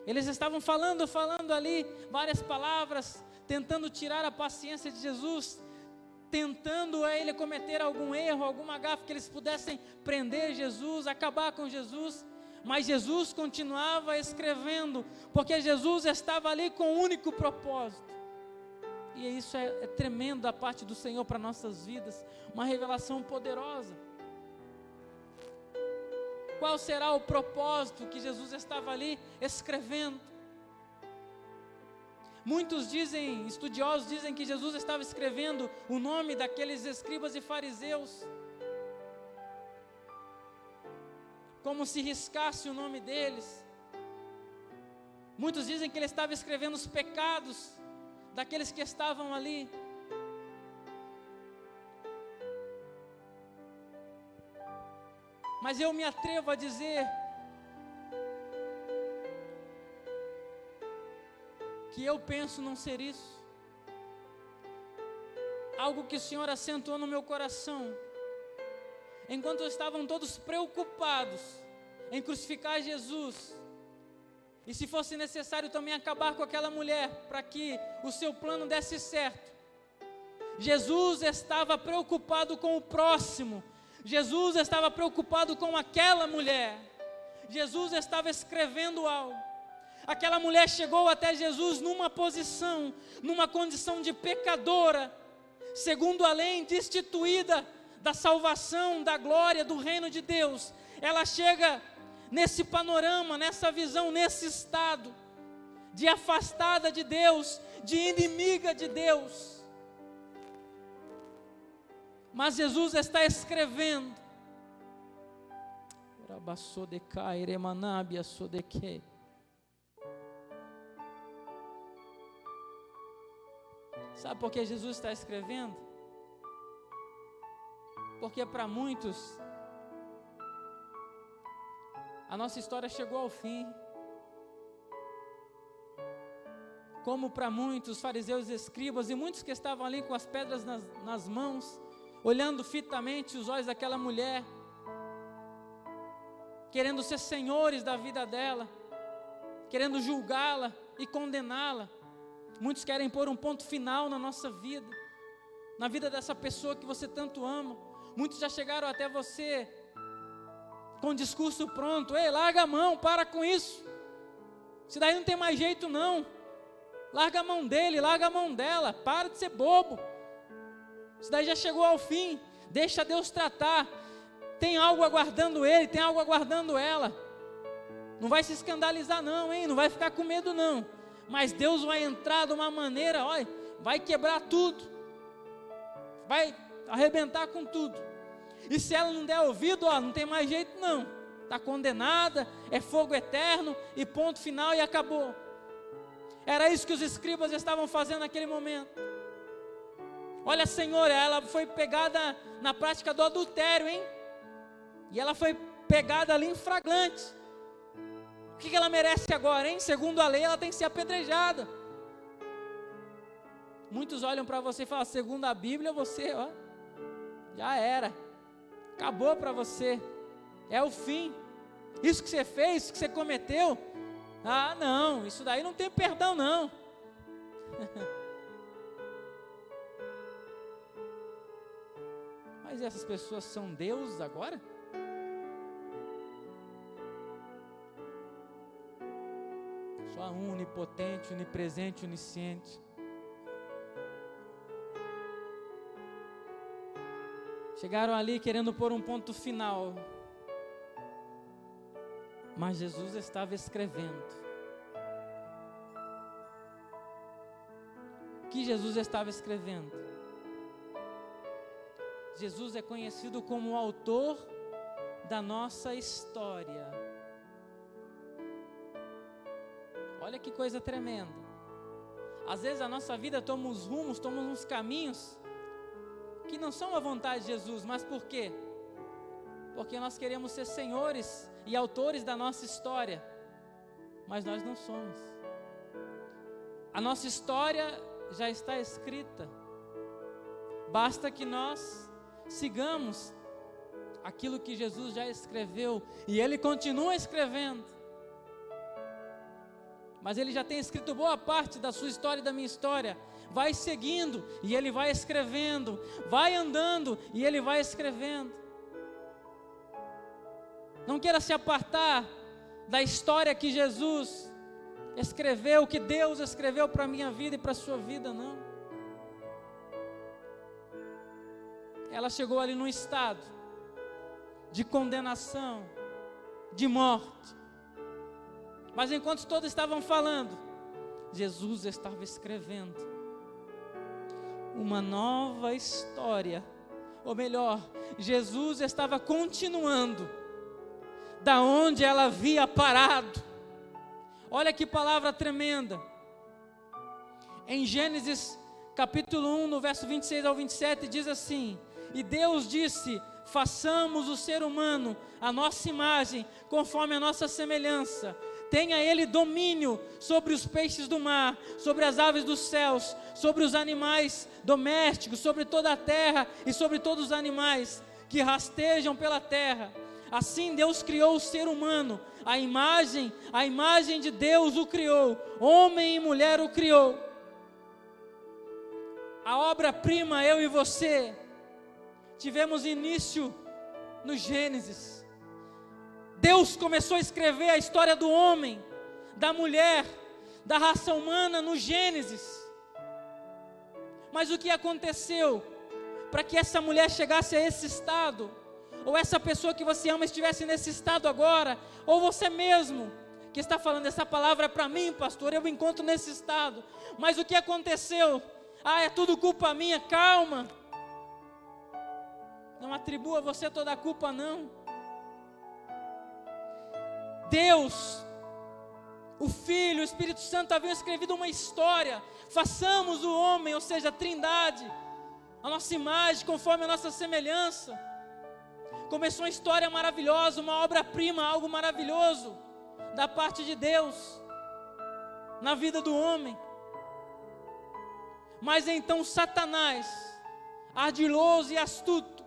Eles estavam falando ali várias palavras, tentando tirar a paciência de Jesus, tentando a ele cometer algum erro, alguma gafe, que eles pudessem prender Jesus, acabar com Jesus. Mas Jesus continuava escrevendo, porque Jesus estava ali com um único propósito. E isso é tremendo da parte do Senhor para nossas vidas, uma revelação poderosa. Qual será o propósito que Jesus estava ali escrevendo? Muitos dizem, estudiosos dizem que Jesus estava escrevendo o nome daqueles escribas e fariseus, como se riscasse o nome deles. Muitos dizem que ele estava escrevendo os pecados daqueles que estavam ali. Mas eu me atrevo a dizer que eu penso não ser isso. Algo que o Senhor acentuou no meu coração. Enquanto estavam todos preocupados em crucificar Jesus, e se fosse necessário também acabar com aquela mulher, para que o seu plano desse certo. Jesus estava preocupado com o próximo, Jesus estava preocupado com aquela mulher, Jesus estava escrevendo algo. Aquela mulher chegou até Jesus numa posição, numa condição de pecadora, segundo a lei, destituída da salvação, da glória, do reino de Deus. Ela chega nesse panorama, nessa visão, nesse estado de afastada de Deus, de inimiga de Deus. Mas Jesus está escrevendo. Sabe por que Jesus está escrevendo? Porque para muitos a nossa história chegou ao fim. Como para muitos fariseus e escribas, e muitos que estavam ali com as pedras nas mãos, olhando fitamente os olhos daquela mulher, querendo ser senhores da vida dela, querendo julgá-la e condená-la. Muitos querem pôr um ponto final na nossa vida, na vida dessa pessoa que você tanto ama. Muitos já chegaram até você com o discurso pronto: ei, larga a mão, para com isso, isso daí não tem mais jeito não, larga a mão dele, larga a mão dela, para de ser bobo, isso daí já chegou ao fim, deixa Deus tratar, tem algo aguardando ele, tem algo aguardando ela, não vai se escandalizar não, hein? Não vai ficar com medo não, mas Deus vai entrar de uma maneira, olha, vai quebrar tudo, vai arrebentar com tudo. E se ela não der ouvido, ó, não tem mais jeito não, está condenada, é fogo eterno e ponto final e acabou. Era isso que os escribas estavam fazendo naquele momento. Olha, Senhor, ela foi pegada na prática do adultério, hein? E ela foi pegada ali em flagrante. O que ela merece agora, hein? Segundo a lei, ela tem que ser apedrejada. Muitos olham para você e falam: segundo a Bíblia, você, ó, já era, acabou para você, é o fim. Isso que você fez, isso que você cometeu, ah não, isso daí não tem perdão não. Mas essas pessoas são deuses agora? Só um onipotente, onipresente, onisciente. Chegaram ali querendo pôr um ponto final, mas Jesus estava escrevendo. O que Jesus estava escrevendo? Jesus é conhecido como o autor da nossa história. Olha que coisa tremenda. Às vezes a nossa vida toma uns rumos, toma uns caminhos que não são a vontade de Jesus, mas por quê? Porque nós queremos ser senhores e autores da nossa história, mas nós não somos. A nossa história já está escrita, basta que nós sigamos aquilo que Jesus já escreveu, e Ele continua escrevendo, mas Ele já tem escrito boa parte da sua história e da minha história. Vai seguindo e Ele vai escrevendo, vai andando e Ele vai escrevendo. Não queira se apartar da história que Jesus escreveu, que Deus escreveu para a minha vida e para a sua vida, não. Ela chegou ali num estado de condenação, de morte, mas enquanto todos estavam falando, Jesus estava escrevendo uma nova história, ou melhor, Jesus estava continuando da onde ela havia parado. Olha que palavra tremenda. Em Gênesis capítulo 1, no verso 26 ao 27, diz assim: e Deus disse: façamos o ser humano à nossa imagem, conforme a nossa semelhança. Tenha ele domínio sobre os peixes do mar, sobre as aves dos céus, sobre os animais domésticos, sobre toda a terra e sobre todos os animais que rastejam pela terra. Assim Deus criou o ser humano, a imagem de Deus o criou, homem e mulher o criou. A obra-prima, eu e você, tivemos início no Gênesis. Deus começou a escrever a história do homem, da mulher, da raça humana no Gênesis. Mas o que aconteceu para que essa mulher chegasse a esse estado? Ou essa pessoa que você ama estivesse nesse estado agora? Ou você mesmo que está falando essa palavra para mim, pastor, eu me encontro nesse estado. Mas o que aconteceu? É tudo culpa minha. Calma. Não atribua a você toda a culpa, não. Deus, o Filho, o Espírito Santo haviam escrevido uma história. Façamos o homem, ou seja, a Trindade, a nossa imagem, conforme a nossa semelhança. Começou uma história maravilhosa, uma obra-prima, algo maravilhoso da parte de Deus na vida do homem. Mas então Satanás, ardiloso e astuto,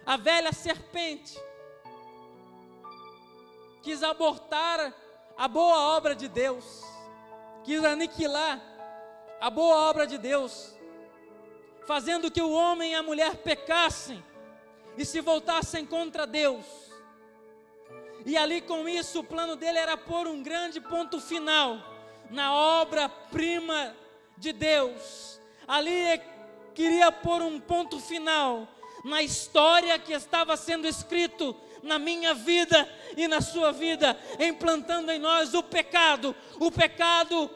a velha serpente, quis abortar a boa obra de Deus, quis aniquilar a boa obra de Deus, fazendo que o homem e a mulher pecassem e se voltassem contra Deus. E ali com isso o plano dele era pôr um grande ponto final na obra-prima de Deus. Ali ele queria pôr um ponto final na história que estava sendo escrito na minha vida e na sua vida, implantando em nós o pecado. O pecado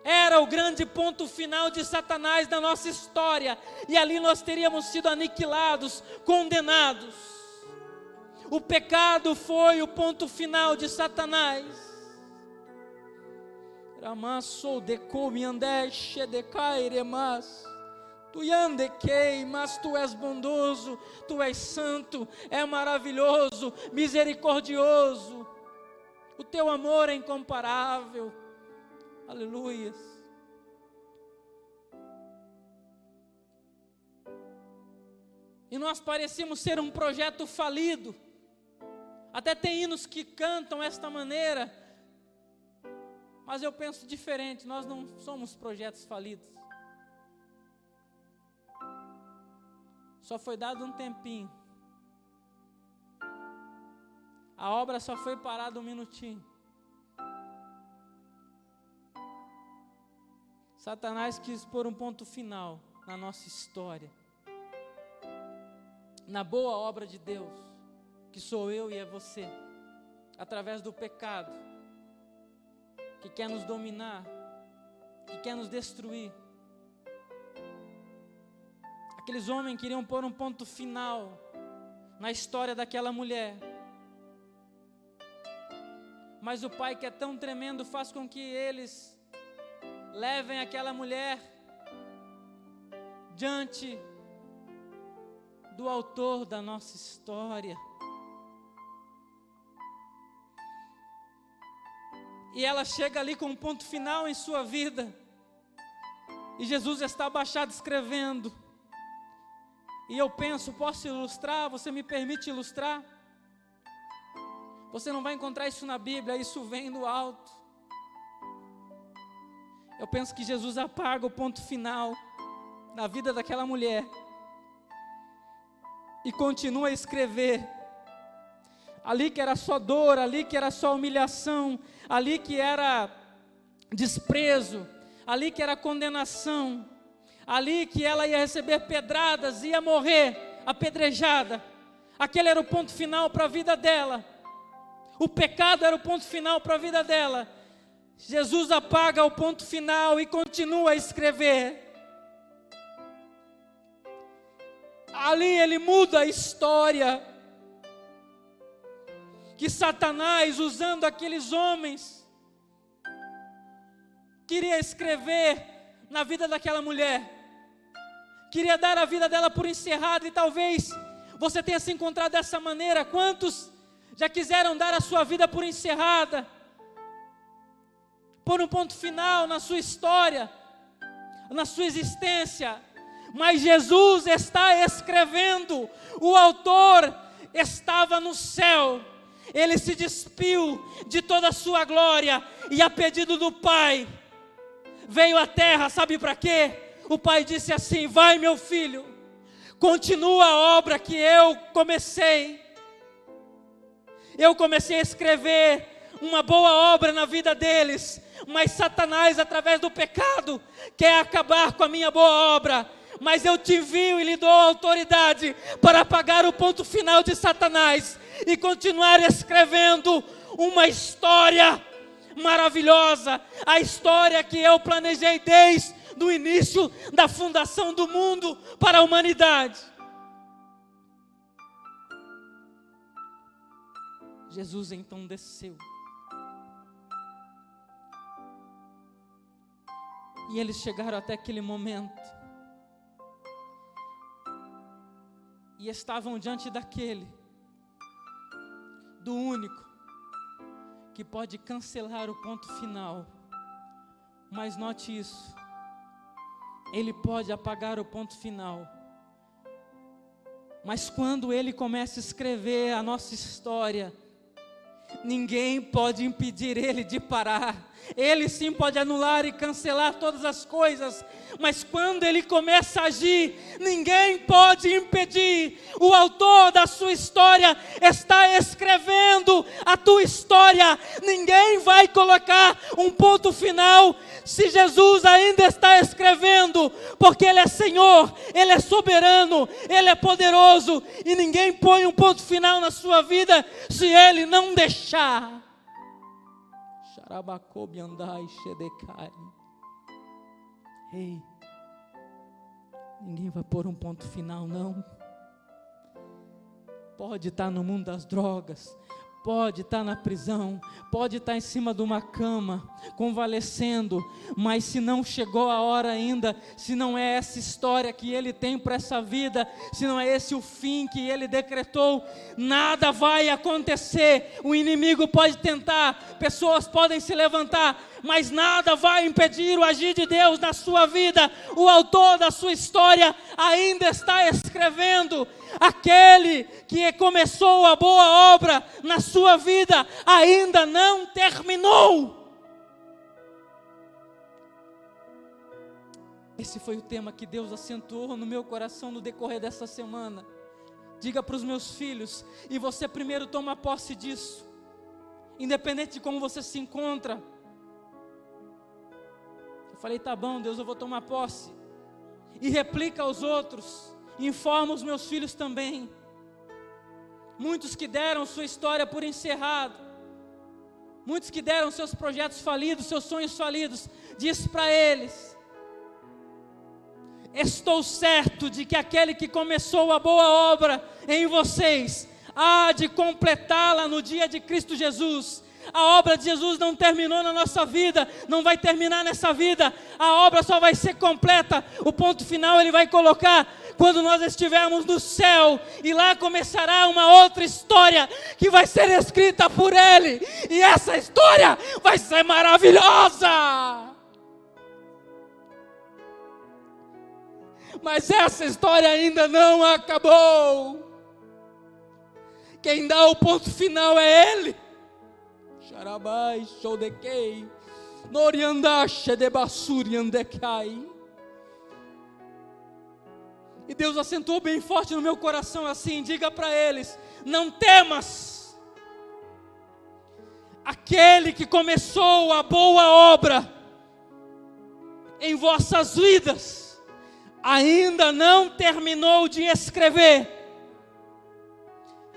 era o grande ponto final de Satanás na nossa história, e ali nós teríamos sido aniquilados, condenados. O pecado foi o ponto final de Satanás. Ramasso de comiandeshe de cairemas. Tu yandequei, mas tu és bondoso, tu és santo, é maravilhoso, misericordioso. O teu amor é incomparável. Aleluia. E nós parecíamos ser um projeto falido. Até tem hinos que cantam esta maneira. Mas eu penso diferente, nós não somos projetos falidos. Só foi dado um tempinho. A obra só foi parada um minutinho. Satanás quis pôr um ponto final na nossa história, na boa obra de Deus, que sou eu e é você, através do pecado, que quer nos dominar, que quer nos destruir. Aqueles homens queriam pôr um ponto final na história daquela mulher, mas o Pai, que é tão tremendo, faz com que eles levem aquela mulher diante do autor da nossa história. E ela chega ali com um ponto final em sua vida. E Jesus está abaixado escrevendo. E eu penso, posso ilustrar? Você me permite ilustrar? Você não vai encontrar isso na Bíblia, isso vem do alto. Eu penso que Jesus apaga o ponto final na vida daquela mulher e continua a escrever. Ali que era só dor, ali que era só humilhação, ali que era desprezo, ali que era condenação, ali que ela ia receber pedradas, ia morrer apedrejada. Aquele era o ponto final para a vida dela. O pecado era o ponto final para a vida dela. Jesus apaga o ponto final e continua a escrever. Ali ele muda a história. Que Satanás, usando aqueles homens, queria escrever na vida daquela mulher. Queria dar a vida dela por encerrada. E talvez você tenha se encontrado dessa maneira. Quantos já quiseram dar a sua vida por encerrada? Pôr um ponto final na sua história, na sua existência. Mas Jesus está escrevendo. O autor estava no céu. Ele se despiu de toda a sua glória e, a pedido do Pai, veio à terra. Sabe para quê? O Pai disse assim: vai, meu filho, continua a obra que eu comecei. Eu comecei a escrever uma boa obra na vida deles, mas Satanás, através do pecado, quer acabar com a minha boa obra. Mas eu te envio e lhe dou autoridade para apagar o ponto final de Satanás e continuar escrevendo uma história maravilhosa, a história que eu planejei desde o início da fundação do mundo para a humanidade. Jesus então desceu. E eles chegaram até aquele momento. E estavam diante do único, que pode cancelar o ponto final. Mas note isso, ele pode apagar o ponto final. Mas quando ele começa a escrever a nossa história, ninguém pode impedir ele de parar. Ele sim pode anular e cancelar todas as coisas, mas quando ele começa a agir, ninguém pode impedir. O autor da sua história está escrevendo a tua história. Ninguém vai colocar um ponto final se Jesus ainda está escrevendo, porque Ele é Senhor, Ele é soberano, Ele é poderoso, e ninguém põe um ponto final na sua vida se Ele não deixar. Ei, ninguém vai pôr um ponto final, não. Pode estar no mundo das drogas, pode estar na prisão, pode estar em cima de uma cama, convalescendo, mas se não chegou a hora ainda, se não é essa história que Ele tem para essa vida, se não é esse o fim que Ele decretou, nada vai acontecer. O inimigo pode tentar, pessoas podem se levantar, mas nada vai impedir o agir de Deus na sua vida. O autor da sua história ainda está escrevendo. Aquele que começou a boa obra na sua vida ainda não terminou. Esse foi o tema que Deus acentuou no meu coração no decorrer dessa semana. Diga para os meus filhos, e você primeiro toma posse disso, independente de como você se encontra. Eu falei, tá bom, Deus, eu vou tomar posse. E replica aos outros. Informa os meus filhos também. Muitos que deram sua história por encerrado, muitos que deram seus projetos falidos, seus sonhos falidos, diz para eles: estou certo de que aquele que começou a boa obra em vocês há de completá-la no dia de Cristo Jesus. A obra de Jesus não terminou na nossa vida, não vai terminar nessa vida. A obra só vai ser completa. O ponto final Ele vai colocar quando nós estivermos no céu, e lá começará uma outra história que vai ser escrita por Ele, e essa história vai ser maravilhosa. Mas essa história ainda não acabou. Quem dá o ponto final é Ele. Xarabai, Shodequei, Noriandache de Basuri Andecai. E Deus acentuou bem forte no meu coração assim: diga para eles, não temas. Aquele que começou a boa obra em vossas vidas ainda não terminou de escrever.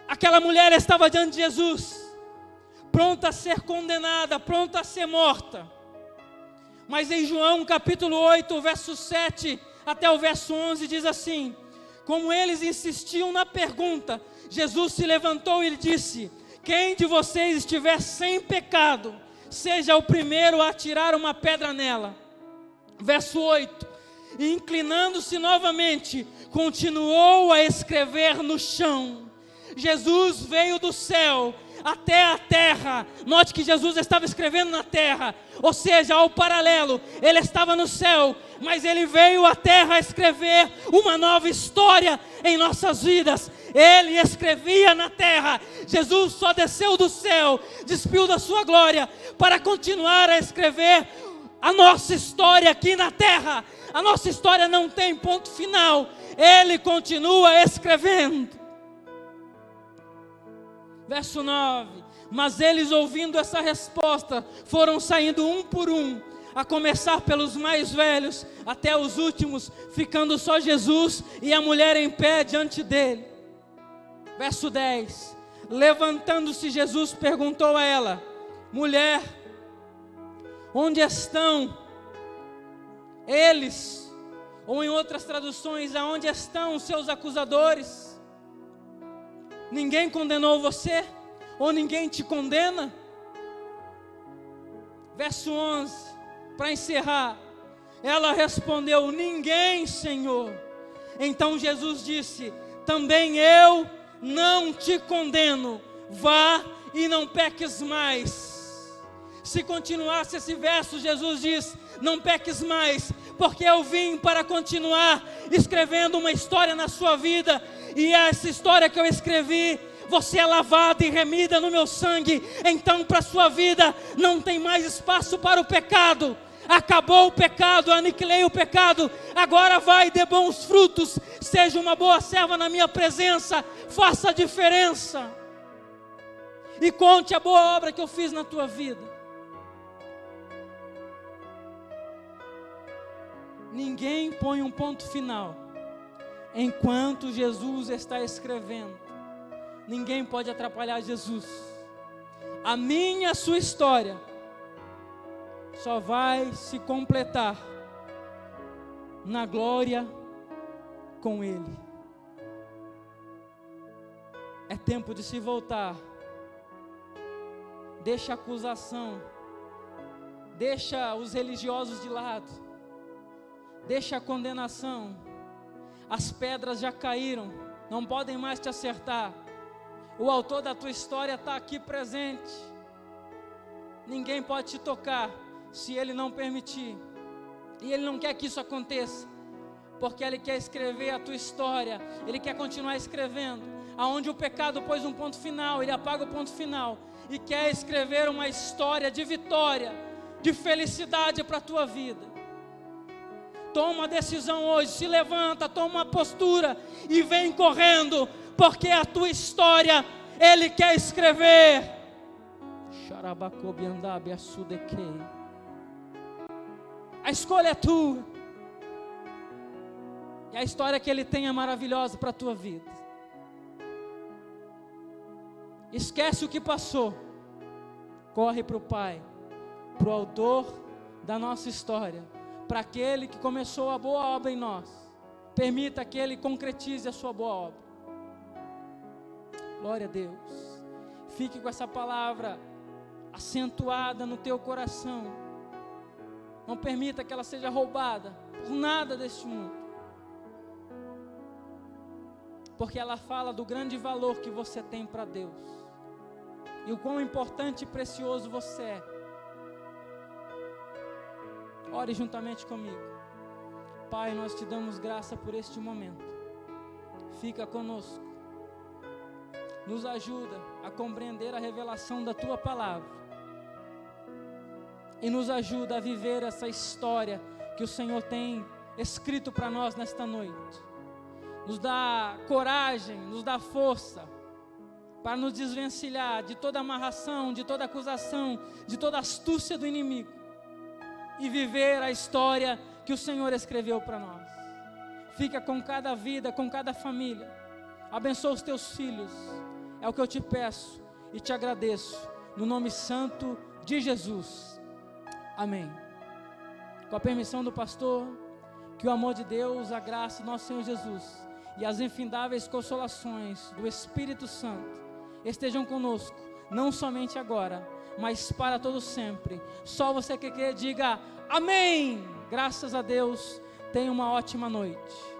Aquela mulher estava diante de Jesus, pronta a ser condenada, pronta a ser morta. Mas em João capítulo 8, verso 7 até o verso 11 diz assim: como eles insistiam na pergunta, Jesus se levantou e lhe disse: quem de vocês estiver sem pecado, seja o primeiro a atirar uma pedra nela. Verso 8: e inclinando-se novamente, continuou a escrever no chão. Jesus veio do céu até a terra. Note que Jesus estava escrevendo na terra, ou seja, ao paralelo, Ele estava no céu, mas Ele veio à terra a escrever uma nova história em nossas vidas. Ele escrevia na terra. Jesus só desceu do céu, despiu da sua glória, para continuar a escrever a nossa história aqui na terra. A nossa história não tem ponto final. Ele continua escrevendo. Verso 9. Mas eles, ouvindo essa resposta, foram saindo um por um, a começar pelos mais velhos até os últimos, ficando só Jesus e a mulher em pé diante dele. Verso 10. Levantando-se Jesus perguntou a ela: mulher, onde estão eles? Ou em outras traduções, aonde estão os seus acusadores? Ninguém condenou você? Ou ninguém te condena? Verso 11, para encerrar, ela respondeu: ninguém, Senhor. Então Jesus disse: também eu não te condeno, vá e não peques mais. Se continuasse esse verso, Jesus diz: não peques mais, porque eu vim para continuar escrevendo uma história na sua vida, e essa história que eu escrevi, você é lavada e remida no meu sangue. Então para a sua vida não tem mais espaço para o pecado. Acabou o pecado, aniquilei o pecado. Agora vai, dê bons frutos, seja uma boa serva na minha presença, faça a diferença e conte a boa obra que eu fiz na tua vida. Ninguém põe um ponto final enquanto Jesus está escrevendo. Ninguém pode atrapalhar Jesus. A minha, a sua história só vai se completar na glória com Ele. É tempo de se voltar. Deixa a acusação, deixa os religiosos de lado, deixa a condenação. As pedras já caíram, não podem mais te acertar. O autor da tua história está aqui presente. Ninguém pode te tocar se Ele não permitir. E Ele não quer que isso aconteça, porque Ele quer escrever a tua história. Ele quer continuar escrevendo. Aonde o pecado pôs um ponto final, Ele apaga o ponto final e quer escrever uma história de vitória, de felicidade para a tua vida. Toma uma decisão hoje, se levanta, toma uma postura e vem correndo, porque a tua história Ele quer escrever. A escolha é tua, e a história que Ele tem é maravilhosa para a tua vida. Esquece o que passou, corre para o Pai, para o autor da nossa história, para aquele que começou a boa obra em nós. Permita que Ele concretize a sua boa obra. Glória a Deus. Fique com essa palavra acentuada no teu coração. Não permita que ela seja roubada por nada deste mundo, porque ela fala do grande valor que você tem para Deus e o quão importante e precioso você é. Ore juntamente comigo. Pai, nós te damos graça por este momento. Fica conosco. Nos ajuda a compreender a revelação da tua palavra. E nos ajuda a viver essa história que o Senhor tem escrito para nós nesta noite. Nos dá coragem, nos dá força para nos desvencilhar de toda amarração, de toda acusação, de toda astúcia do inimigo. E viver a história que o Senhor escreveu para nós. Fica com cada vida, com cada família. Abençoa os teus filhos. É o que eu te peço e te agradeço, no nome santo de Jesus. Amém. Com a permissão do pastor, que o amor de Deus, a graça do nosso Senhor Jesus e as infindáveis consolações do Espírito Santo estejam conosco, não somente agora, mas para todo sempre. Só você que quer, diga amém. Graças a Deus, tenha uma ótima noite.